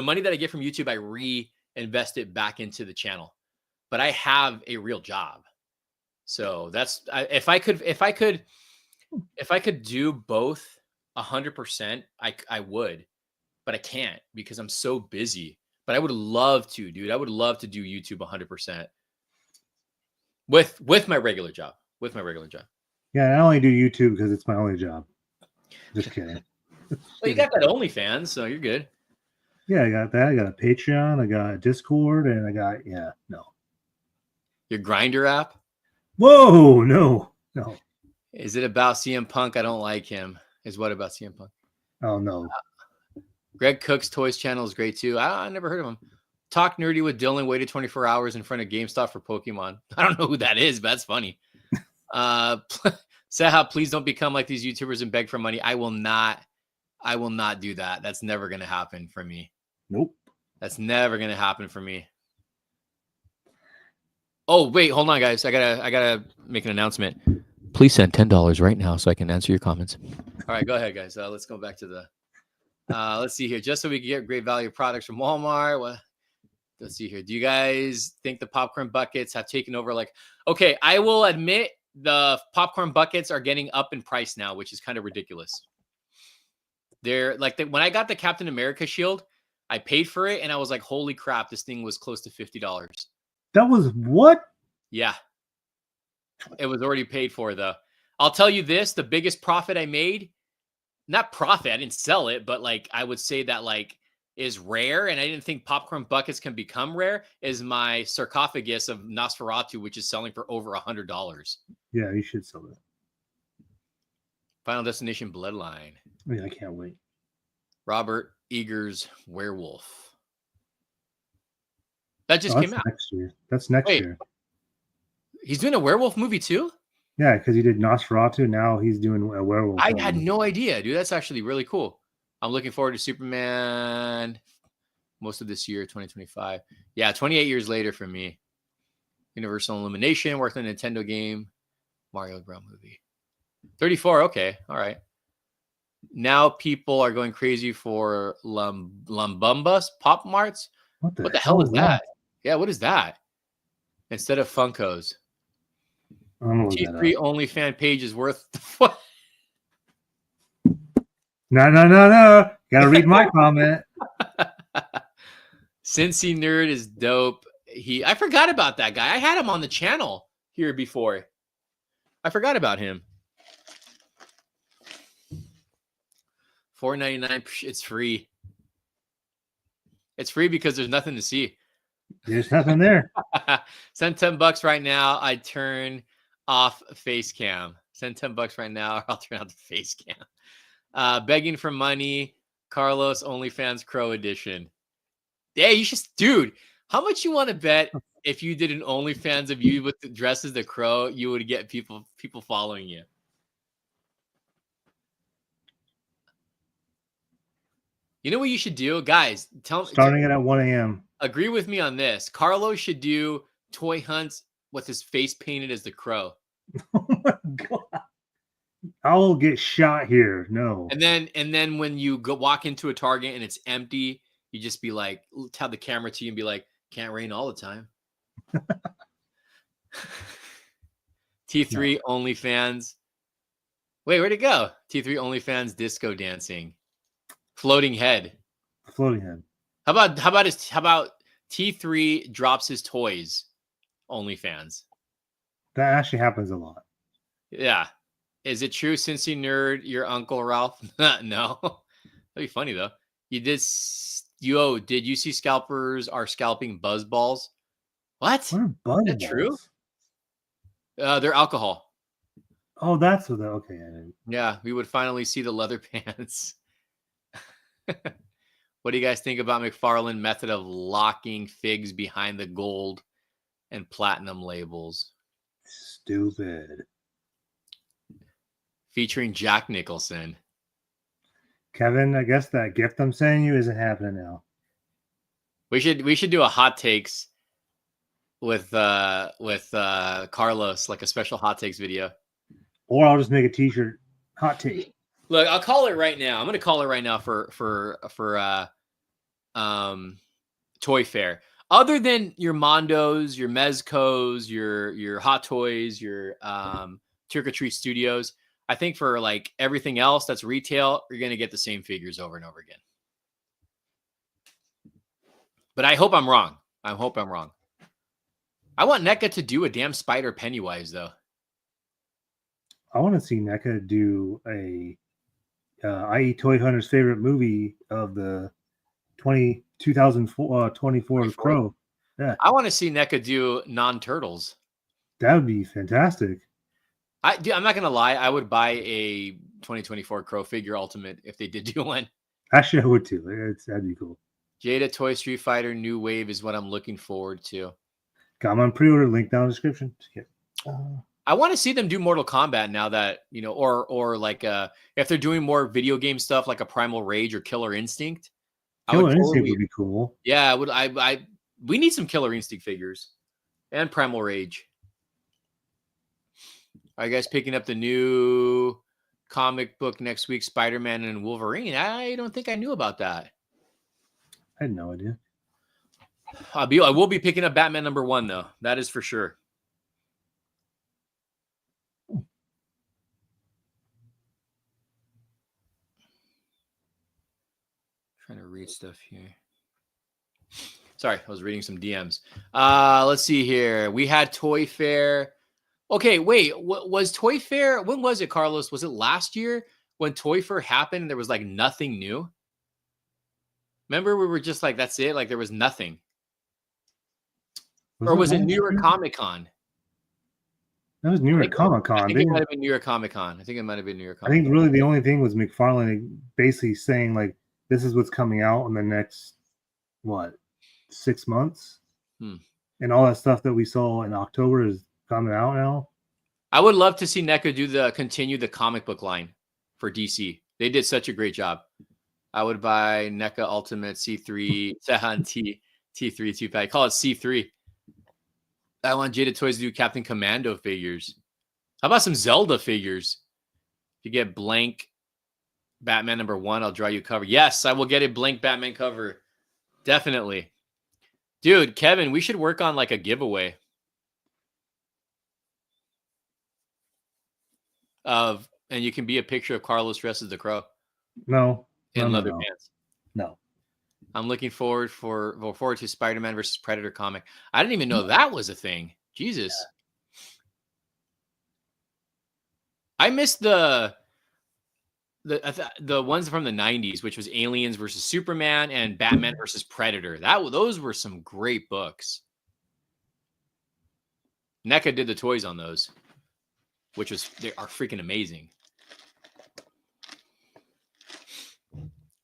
money that I get from YouTube, I reinvest it back into the channel. But I have a real job. So that's if I could do both 100%, I would, but I can't because I'm so busy. But I would love to, dude. I would love to do YouTube 100% with my regular job. Yeah, I only do YouTube because it's my only job. Just kidding. Well, you got that OnlyFans, so you're good. Yeah, I got that. I got a Patreon. I got a Discord, and I got your Grinder app. Whoa, no. Is it about CM Punk? I don't like him. Is what about CM Punk? Oh no. Greg Cook's Toys channel is great too. I never heard of him. Talk Nerdy with Dylan waited 24 hours in front of GameStop for Pokemon. I don't know who that is, but that's funny. Sahab, please don't become like these YouTubers and beg for money. I will not do that. That's never going to happen for me. Nope. That's never going to happen for me. Oh, wait, hold on, guys. I gotta make an announcement. Please send $10 right now so I can answer your comments. All right, go ahead, guys. Let's go back to the. Let's see here. Just so we can get great value products from Walmart. Let's see here. Do you guys think the popcorn buckets have taken over? Okay, I will admit the popcorn buckets are getting up in price now, which is kind of ridiculous. They're when I got the Captain America shield, I paid for it and I was like, holy crap, this thing was close to $50. That was what? Yeah. It was already paid for though. I'll tell you this, the biggest profit I made, not profit, I didn't sell it, but I would say that is rare, and I didn't think popcorn buckets can become rare, is my sarcophagus of Nosferatu, which is selling for over $100. Yeah, you should sell it. Final Destination Bloodline. Yeah, I can't wait. Robert Eager's Werewolf. That just came out. Next year. That's next year. He's doing a werewolf movie too? Yeah, because he did Nosferatu. Now he's doing a werewolf. I had no idea, dude. That's actually really cool. I'm looking forward to Superman most of this year, 2025. Yeah, 28 years later for me. Universal Illumination, worked on a Nintendo game. Mario Brown movie. 34, okay. All right. Now people are going crazy for Lumbumbas Pop Marts. What the hell is that? Yeah, what is that? Instead of Funkos. I'm gonna look that T3 up. OnlyFans page is worth what? No. Gotta read my comment. Cincy Nerd is dope. I forgot about that guy. I had him on the channel here before. I forgot about him. $4.99. It's free. It's free because there's nothing to see. There's nothing there. Send $10 right now. I turn off face cam. Send $10 right now, or I'll turn off the face cam. Begging for money. Carlos OnlyFans Crow edition. Yeah, you should, dude. How much you want to bet if you did an OnlyFans of you with the dress as the Crow, you would get people following you? You know what you should do, guys? Starting it at 1 a.m. Agree with me on this. Carlos should do toy hunts with his face painted as the Crow. Oh my god! I will get shot here. No. And then when you walk into a Target and it's empty, you just be like, tell the camera to you and be like, "Can't rain all the time." T3 OnlyFans. Wait, where'd it go? T3 OnlyFans disco dancing. Floating head. Floating head. How about T3 drops his toys? OnlyFans. That actually happens a lot. Yeah. Is it true, Cincy Nerd, your Uncle Ralph? No. That'd be funny though. Did you see scalpers are scalping buzz balls? What? What are buzz Is that balls? true? They're alcohol. Oh, that's what. Okay. Yeah, we would finally see the leather pants. What do you guys think about McFarlane method of locking figs behind the gold and platinum labels? Stupid. Featuring Jack Nicholson. Kevin, I guess that gift I'm sending you isn't happening now. We should do a hot takes with Carlos, like a special hot takes video. Or I'll just make a t-shirt. Hot take. Look, I'll call it right now. I'm going to call it right now for Toy Fair. Other than your Mondos, your Mezcos, your Hot Toys, your Trick or Treat Studios, I think for like everything else that's retail, you're going to get the same figures over and over again. But I hope I'm wrong. I want NECA to do a damn Spider Pennywise though. I want to see NECA do a IE Toy Hunter's favorite movie of the 2024 Crow. Yeah. I want to see NECA do non-turtles. That would be fantastic. I'm not going to lie. I would buy a 2024 Crow figure ultimate if they did do one. Actually, I would too. That'd be cool. Jada Toy Street Fighter New Wave is what I'm looking forward to. Got them on pre-order. Link down in the description. I want to see them do Mortal Kombat now that, you know, or like if they're doing more video game stuff like a Primal Rage or Killer Instinct. Killer Instinct would be cool. Yeah, we need some Killer Instinct figures and Primal Rage. Are you guys picking up the new comic book next week, Spider-Man and Wolverine? I don't think I knew about that. I had no idea. I will be picking up Batman #1 though. That is for sure. Trying to read stuff here. Sorry, I was reading some DMs. Let's see here. We had Toy Fair. Okay, wait. What was Toy Fair? When was it, Carlos? Was it last year when Toy Fair happened and there was like nothing new? Remember, we were just like, that's it? Like there was nothing. Or was it New York Comic Con? That was New York Comic Con. I think it might have been New York Comic Con. I think really the only thing was McFarlane basically saying like, this is what's coming out in the next, 6 months? And all that stuff that we saw in October is coming out now. I would love to see NECA continue the comic book line for DC. They did such a great job. I would buy NECA Ultimate C3, T3 2 pack. Call it C3. I want Jada Toys to do Captain Commando figures. How about some Zelda figures? If you get blank Batman #1, I'll draw you a cover. Yes, I will get a blank Batman cover. Definitely. Dude, Kevin, we should work on like a giveaway. and you can be a picture of Carlos dressed as the Crow No. in leather No. pants. No. I'm looking forward to Spider-Man versus Predator comic. I didn't even know that was a thing. Jesus. I missed the ones from the 90s, which was Aliens versus Superman and Batman versus Predator. Those were some great books. NECA did the toys on those, they are freaking amazing.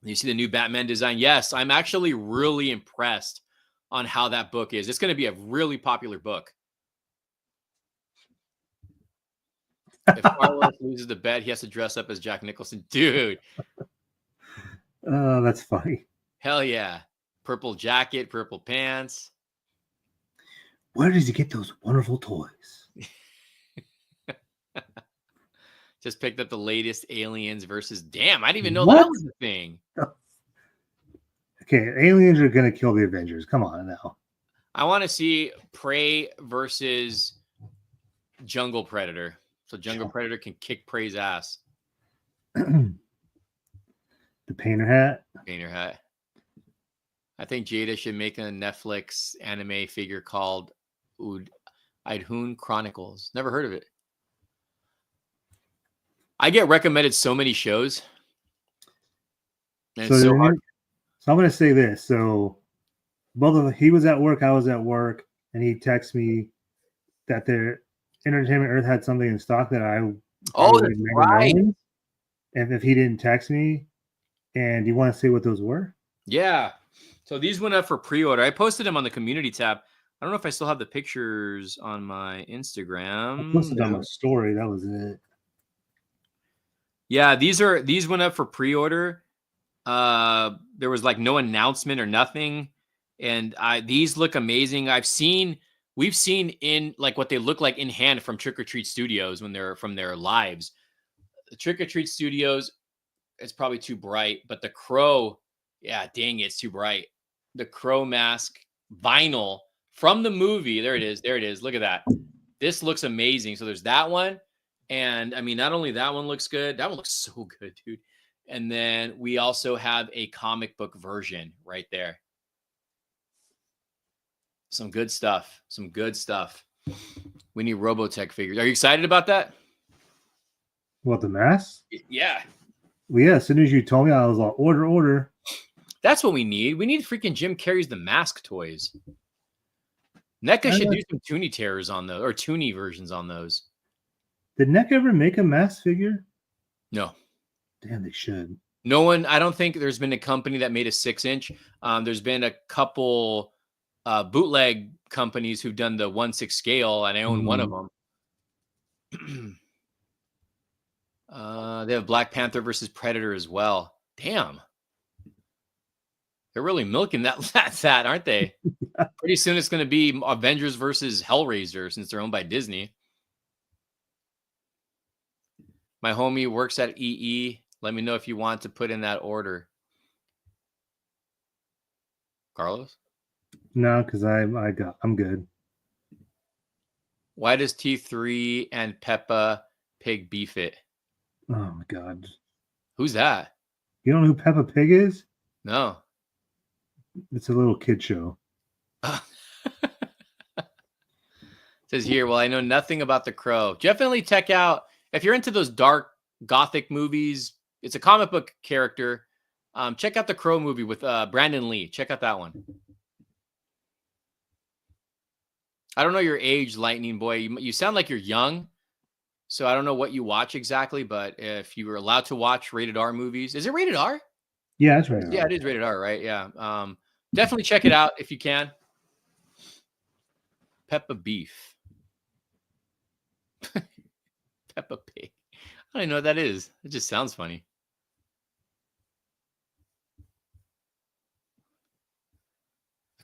You see the new Batman design? Yes, I'm actually really impressed on how that book is. It's going to be a really popular book. If Carlos loses the bet, he has to dress up as Jack Nicholson. Dude. That's funny. Hell yeah. Purple jacket, purple pants. Where does he get those wonderful toys? Just picked up the latest Aliens versus... Damn, I didn't even know that was the thing. Okay, aliens are going to kill the Avengers. Come on now. I want to see Prey versus Jungle Predator. So Jungle Predator can kick Prey's ass. The painter hat. Painter hat. I think Jada should make a Netflix anime figure called Idhun Chronicles. Never heard of it. I get recommended so many shows. And so it's so hard. So I'm going to say this. So he was at work, I was at work, and he texted me that their Entertainment Earth had something in stock that I that's right. Known. And if he didn't text me, and you want to say what those were? Yeah. So these went up for pre-order. I posted them on the community tab. I don't know if I still have the pictures on my Instagram. I posted on my story. That was it. Yeah, these went up for pre-order. There was like no announcement or nothing, and these look amazing. We've seen in like what they look like in hand from Trick or Treat Studios when they're from their lives. The Trick or Treat Studios, it's probably too bright, but the Crow, yeah, dang, it's too bright. The Crow mask vinyl from the movie. There it is. There it is. Look at that. This looks amazing. So there's that one. And I mean, not only that one looks good, that one looks so good, dude. And then we also have a comic book version right there. Some good stuff. Some good stuff. We need Robotech figures. Are you excited about that? What, the mask? Yeah. Well, yeah, as soon as you told me, I was like, order. That's what we need. We need freaking Jim Carrey's The Mask toys. NECA should do some Toonie Terrors on those, or Toonie versions on those. Did NECA ever make a mask figure? No. Damn, they should. No one, I don't think there's been a company that made a 6-inch. There's been a couple bootleg companies who've done the 1/6 scale, and I own one of them. They have Black Panther versus Predator as well. Damn. They're really milking that, aren't they? Pretty soon it's going to be Avengers versus Hellraiser since they're owned by Disney. My homie works at EE. Let me know if you want to put in that order. Carlos? No, because I'm good. Why does T3 and Peppa Pig beef it? Oh my god. Who's that? You don't know who Peppa Pig is? No. It's a little kid show. Says here, well, I know nothing about The Crow. Definitely check out, if you're into those dark gothic movies, it's a comic book character. Check out the Crow movie with Brandon Lee. Check out that one. I don't know your age, Lightning Boy. You sound like you're young, so I don't know what you watch exactly, but if you were allowed to watch rated R movies, is it rated R? Yeah, it's rated R. Yeah, it is rated R, right? Yeah. Definitely check it out if you can. Peppa Beef. Peppa Pig. I don't even know what that is. It just sounds funny.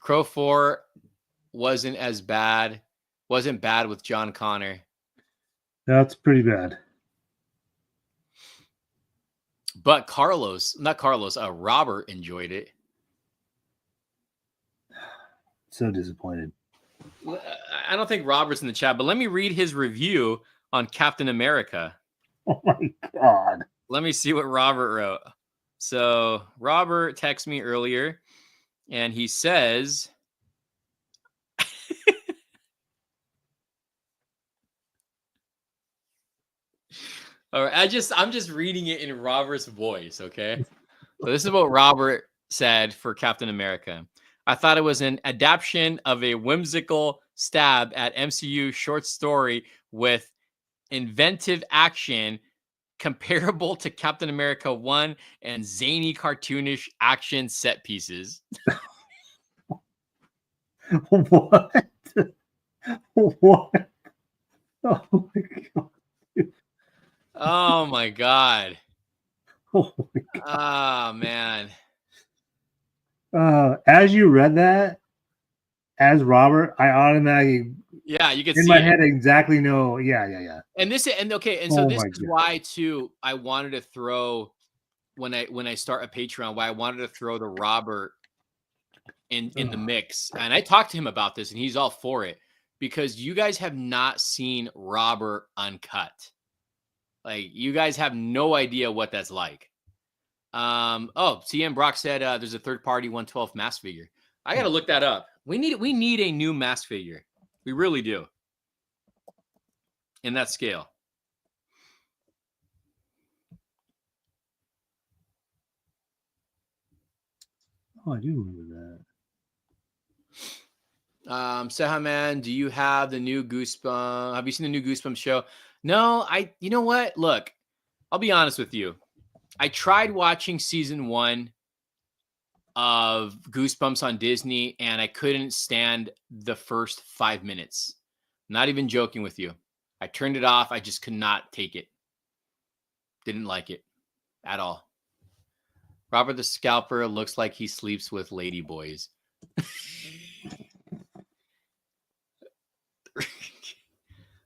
Crow 4 wasn't bad with John Connor. That's pretty bad. But Robert enjoyed it. So disappointed. I don't think Robert's in the chat, but let me read his review on Captain America. Oh my God. Let me see what Robert wrote. So Robert texted me earlier and he says, all right, I'm just reading it in Robert's voice, okay? So this is what Robert said for Captain America. I thought it was an adaptation of a whimsical stab at MCU short story with inventive action comparable to Captain America 1 and zany cartoonish action set pieces. What? What? Oh my God. Oh my god. Oh my Oh man. God. As you read that, as Robert, I automatically Yeah, you can in see my it. head exactly know. Yeah. And okay, and so Oh this my is God. why too I wanted to throw when I start a Patreon, why I wanted to throw the Robert in the mix. And I talked to him about this and he's all for it because you guys have not seen Robert uncut. Like you guys have no idea what that's like. CM Brock said there's a third party 112 mask figure. I got to look that up. We need a new mask figure. We really do. In that scale. Oh, I do remember that. Sehaman, do you have the new Goosebumps? Have you seen the new Goosebumps show? No, you know what? Look, I'll be honest with you. I tried watching season 1 of Goosebumps on Disney and I couldn't stand the first 5 minutes. Not even joking with you. I turned it off. I just could not take it. Didn't like it at all. Robert the Scalper looks like he sleeps with lady boys.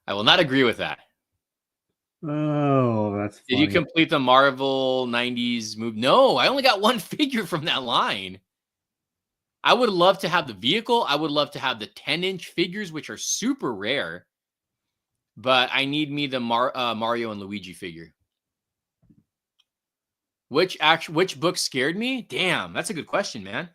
I will not agree with that. Oh, that's funny. Did you complete the Marvel 90s move? No, I only got one figure from that line. I would love to have the vehicle. I would love to have the 10-inch figures, which are super rare. But I need me the Mario and Luigi figure. Which book scared me? Damn, that's a good question, man.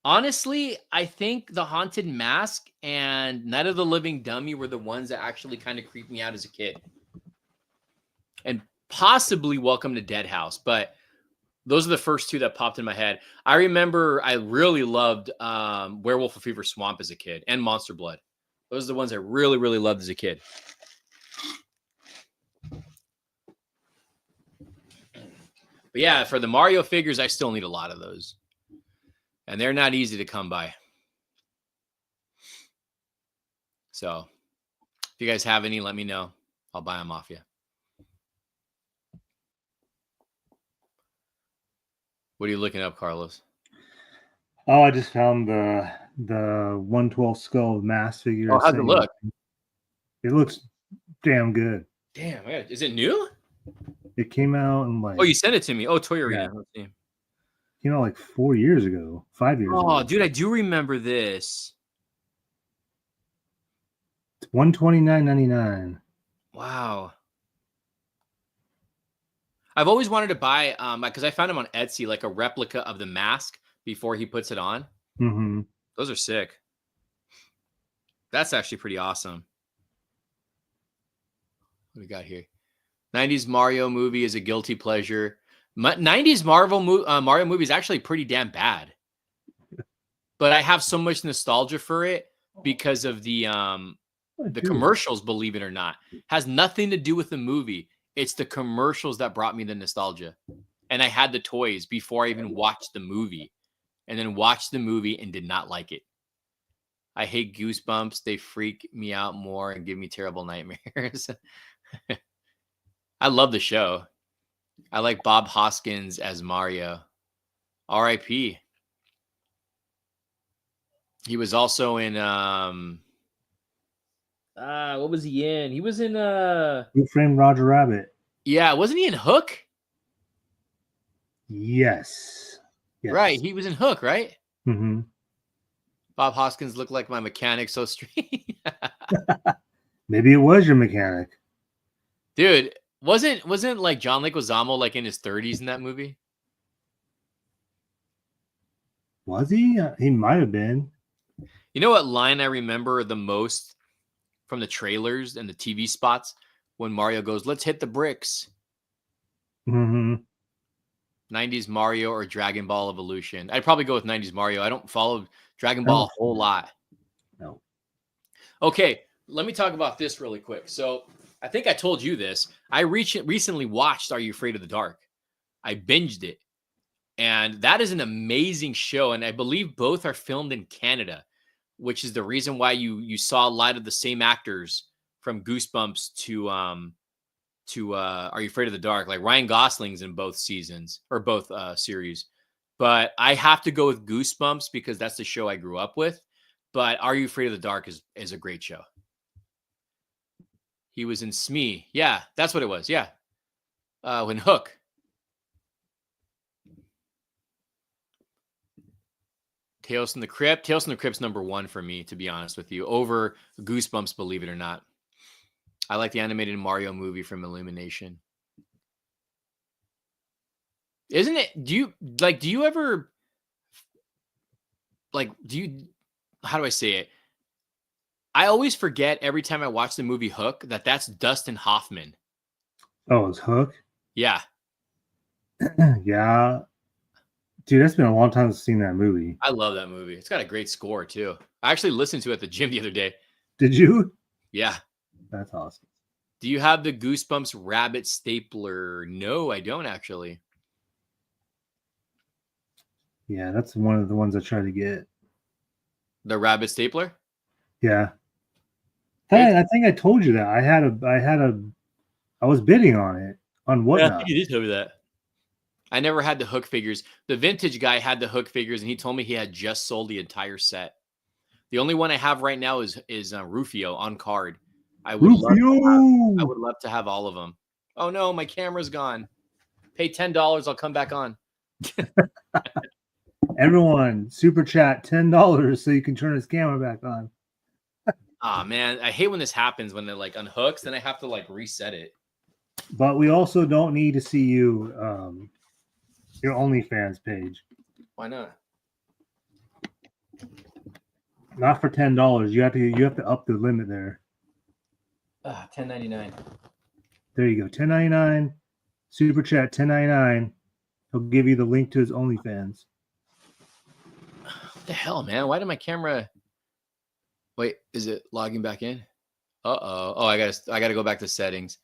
Honestly, I think The Haunted Mask and Night of the Living Dummy were the ones that actually kind of creeped me out as a kid. And possibly Welcome to Dead House, but those are the first two that popped in my head. I remember I really loved Werewolf of Fever Swamp as a kid and Monster Blood. Those are the ones I really, really loved as a kid. But yeah, for the Mario figures, I still need a lot of those. And they're not easy to come by. So if you guys have any, let me know. I'll buy them off you. What are you looking up, Carlos? Oh, I just found the 112 skull mask figure. Oh, how's it look? It looks damn good. Damn, is it new? It came out in like. Oh, you sent it to me. Oh, Toy Arena. Yeah. Came out like 4 years ago, 5 years ago. Oh, dude, I do remember this. It's $129.99. Wow. I've always wanted to buy because I found him on Etsy, like a replica of the mask before he puts it on. Mm-hmm. Those are sick. That's actually pretty awesome. What do we got here? 90s Mario movie is a guilty pleasure. 90s Mario movie is actually pretty damn bad. But I have so much nostalgia for it because of the commercials, believe it or not. Has nothing to do with the movie. It's the commercials that brought me the nostalgia. And I had the toys before I even watched the movie. And then watched the movie and did not like it. I hate Goosebumps. They freak me out more and give me terrible nightmares. I love the show. I like Bob Hoskins as Mario. R.I.P. He was also in what was he in? He was in Who Framed Roger Rabbit? Yeah, wasn't he in Hook? Yes. Right, he was in Hook, right? Mm-hmm. Bob Hoskins looked like my mechanic so straight. Maybe it was your mechanic. Dude, wasn't like John Leguizamo like in his 30s in that movie? Was he? He might have been. You know what line I remember the most from the trailers and the TV spots when Mario goes, "Let's hit the bricks." Mm-hmm. 90s Mario or Dragon Ball Evolution. I'd probably go with 90s Mario. I don't follow Dragon Ball a whole lot. No. Okay, let me talk about this really quick. So I think I told you this. I recently watched Are You Afraid of the Dark? I binged it. And that is an amazing show. And I believe both are filmed in Canada, which is the reason why you saw a lot of the same actors from Goosebumps to Are You Afraid of the Dark? Like Ryan Gosling's in both seasons or both series. But I have to go with Goosebumps because that's the show I grew up with. But Are You Afraid of the Dark is a great show. He was in Smee. Yeah, that's what it was. Yeah. When Hook. Tales from the Crypt. Tales from the Crypt's number one for me, to be honest with you, over Goosebumps, believe it or not. I like the animated Mario movie from Illumination. Isn't it? Do you ever how do I say it? I always forget every time I watch the movie Hook that's Dustin Hoffman. Oh, it's Hook? Yeah. Yeah. Dude, that's been a long time since I've seen that movie. I love that movie. It's got a great score too. I actually listened to it at the gym the other day. Did you? Yeah. That's awesome. Do you have the Goosebumps rabbit stapler? No, I don't actually. Yeah, that's one of the ones I try to get. The rabbit stapler? Yeah. I think I told you that. I was bidding on it on Whatnot. I think you did tell me that. I never had the Hook figures. The vintage guy had the Hook figures, and he told me he had just sold the entire set. The only one I have right now is Rufio on card. I would love to have all of them. Oh no, my camera's gone. Pay $10, I'll come back on. Everyone, super chat $10 so you can turn his camera back on. Ah, man, I hate when this happens when it like unhooks, then I have to like reset it. But we also don't need to see you your OnlyFans page. Why not? Not for $10. You have to up the limit there. $10.99. There you go. $10.99. Super chat $10.99. He'll give you the link to his OnlyFans. What the hell, man? Why did my camera? Wait, is it logging back in? Uh-oh. Oh, I gotta go back to settings.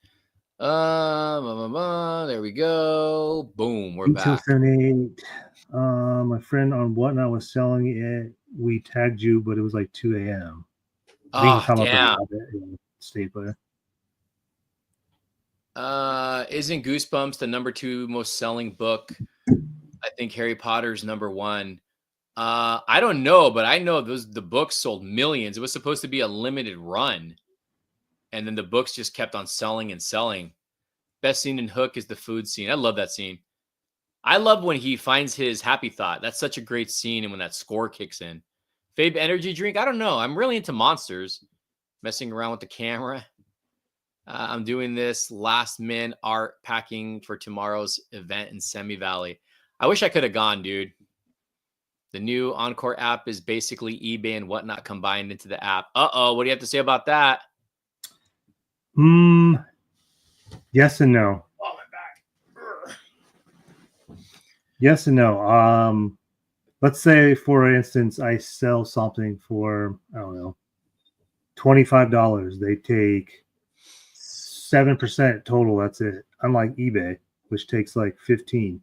There we go. Boom, we're back. 78. My friend on Whatnot was selling it. We tagged you, but it was like 2 a.m. Oh, damn. Stapler. Isn't Goosebumps the number 2 most selling book? I think Harry Potter's number 1. I don't know, but I know the books sold millions. It was supposed to be a limited run. And then the books just kept on selling and selling. Best scene in Hook is the food scene. I love that scene. I love when he finds his happy thought. That's such a great scene. And when that score kicks in. Fabe energy drink. I don't know. I'm really into monsters. Messing around with the camera. I'm doing this last min art packing for tomorrow's event in Semi Valley. I wish I could have gone, dude. The new Encore app is basically eBay and Whatnot combined into the app. Uh-oh. What do you have to say about that? Yes and no. Oh, my back. Yes and no. Let's say, for instance, I sell something for, I don't know, $25. They take 7% total. That's it. Unlike eBay, which takes like 15.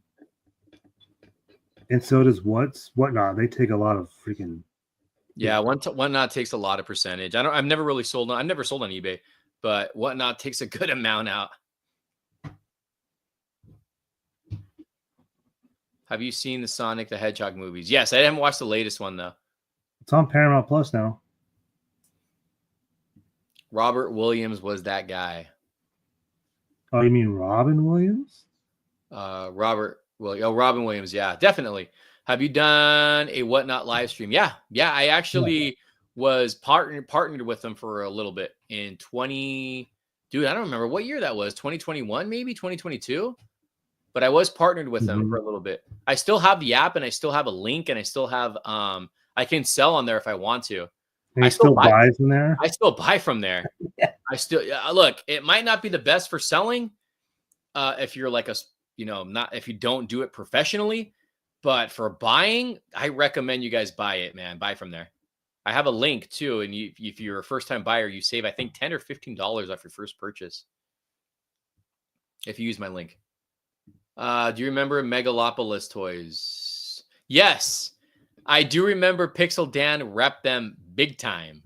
And so does Whatnot. They take a lot of freaking. Yeah, Whatnot takes a lot of percentage. I've never really sold. I've never sold on eBay, but Whatnot takes a good amount out. Have you seen the Sonic the Hedgehog movies? Yes, I haven't watched the latest one though. It's on Paramount Plus now. Robert Williams was that guy. Oh, you mean Robin Williams? Robin Williams. Yeah, definitely. Have you done a Whatnot live stream? Yeah. I actually was partnered with them for a little bit in dude, I don't remember what year that was. 2021, maybe 2022. But I was partnered with them for a little bit. I still have the app and I still have a link and I still have I can sell on there if I want to. And I still buy from there. I still buy from there. Yeah. I still look, it might not be the best for selling if you're like not if you don't do it professionally, but for buying, I recommend you guys buy it, man. Buy from there. I have a link too, and if you're a first-time buyer, you save I think $10 or $15 off your first purchase if you use my link. Do you remember Megalopolis toys? Yes, I do remember Pixel Dan rep them big time.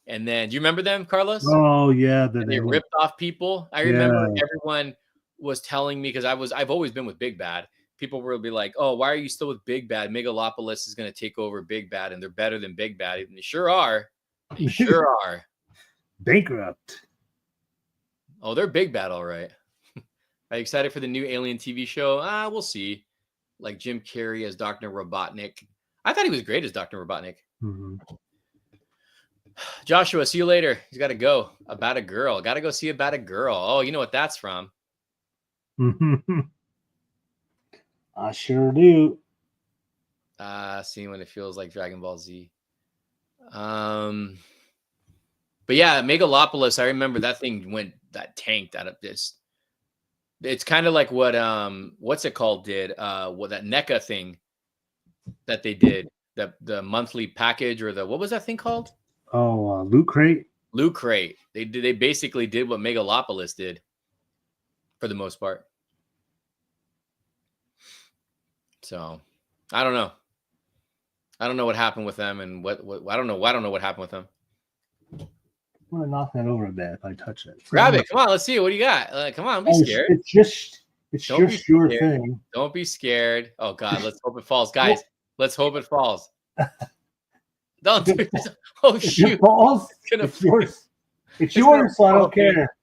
And then, do you remember them, Carlos? Oh yeah, they ripped off people. I remember everyone was telling me because I've always been with Big Bad. People will be like, "Oh, why are you still with Big Bad? Megalopolis is going to take over Big Bad, and they're better than Big Bad." And they sure are. They sure are. Bankrupt. Oh, they're Big Bad, all right. Are you excited for the new Alien TV show? We'll see. Like Jim Carrey as Dr. Robotnik. I thought he was great as Dr. Robotnik. Mm-hmm. Joshua, see you later. He's got to go. About a Girl. Got to go see About a Girl. Oh, you know what that's from. I sure do. Seeing what it feels like Dragon Ball Z. But yeah, Megalopolis, I remember that thing tanked out of this. It's kind of like what what's it called did what that NECA thing that they did, the monthly package or what was that thing called? Oh, Loot Crate. Loot Crate. They basically did what Megalopolis did for the most part. So I don't know. I don't know what happened with them and what I don't know what happened with them. I'm gonna knock that over a bit if I touch it. Grab it. Come on, let's see. What do you got? Come on, don't be scared. It's just your thing. Don't be scared. Oh God, let's hope it falls, guys. Let's hope it falls. Don't do this. Oh shoot! It falls. It's yours. It's yours, so I don't care.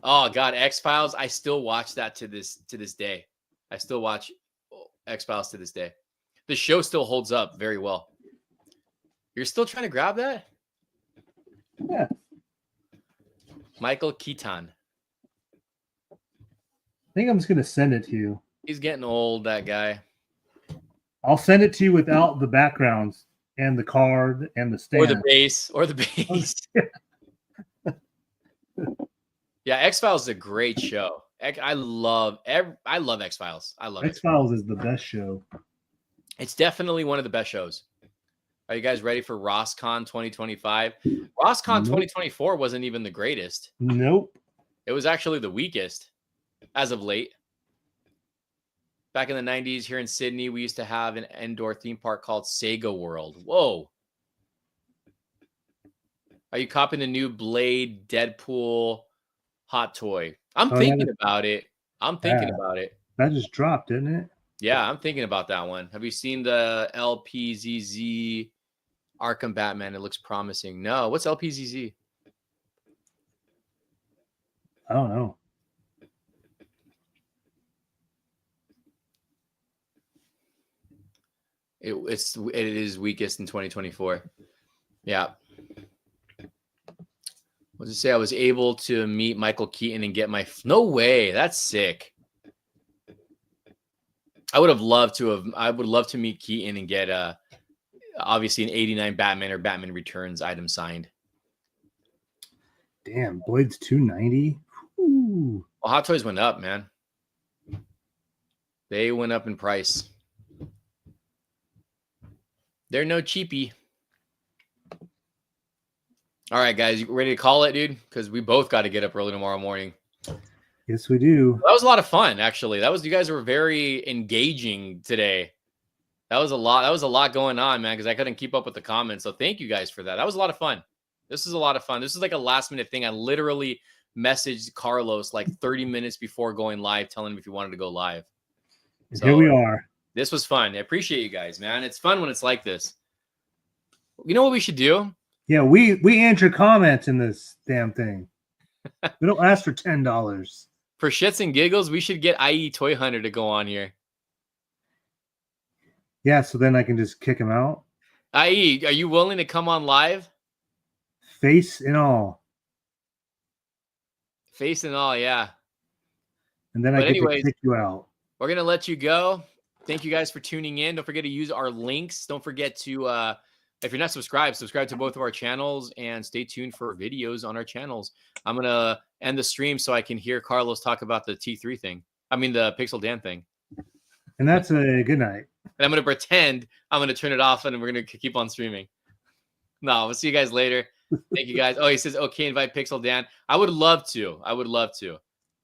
Oh God, X-Files. I still watch that to this day. I still watch X-Files to this day. The show still holds up very well. You're still trying to grab that? Yeah. Michael Keaton. I think I'm just gonna send it to you. He's getting old, that guy. I'll send it to you without the backgrounds and the card and the stand. Or the bass. Yeah, X-Files is a great show. I love X-Files. I love X-Files is the best show. It's definitely one of the best shows. Are you guys ready for RossCon 2025? RossCon 2024 wasn't even the greatest. Nope. It was actually the weakest as of late. Back in the 90s here in Sydney, we used to have an indoor theme park called Sega World. Whoa. Are you copying the new Blade Deadpool hot toy? I'm thinking about it. That just dropped, didn't it? Yeah, I'm thinking about that one. Have you seen the LPZZ Arkham Batman? It looks promising. No, what's LPZZ? I don't know. It is weakest in 2024. Yeah. What did it say? I was able to meet Michael Keaton and get my... No way. That's sick. I would love to meet Keaton and get obviously an 89 Batman or Batman Returns item signed. Damn, Blade's $290. Ooh. Well, Hot Toys went up, man. They went up in price. They're no cheapie. All right, guys, you ready to call it, dude? Because we both got to get up early tomorrow morning. Yes, we do. That was a lot of fun, actually. You guys were very engaging today. That was a lot going on, man, because I couldn't keep up with the comments. So thank you guys for that. That was a lot of fun. This is a lot of fun. This is like a last minute thing. I literally messaged Carlos like 30 minutes before going live, telling him if he wanted to go live. So here we are. This was fun. I appreciate you guys, man. It's fun when it's like this. You know what we should do? Yeah, we answer comments in this damn thing. We don't ask for $10. For shits and giggles, we should get IE Toy Hunter to go on here. Yeah, so then I can just kick him out. IE, are you willing to come on live? Face and all. Face and all, yeah. And then I But get to anyways, kick you out. we're going to let you go. Thank you guys for tuning in. Don't forget to use our links. Don't forget to, if you're not subscribed, subscribe to both of our channels and stay tuned for videos on our channels. I'm going to end the stream so I can hear Carlos talk about the T3 thing. I mean, the Pixel Dan thing. And that's a good night. And I'm going to pretend I'm going to turn it off and we're going to keep on streaming. No, we'll see you guys later. Thank you guys. Oh, he says, okay, invite Pixel Dan. I would love to.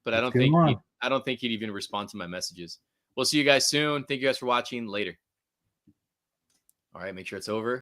But I don't think he'd even respond to my messages. We'll see you guys soon. Thank you guys for watching. Later. All right, make sure it's over.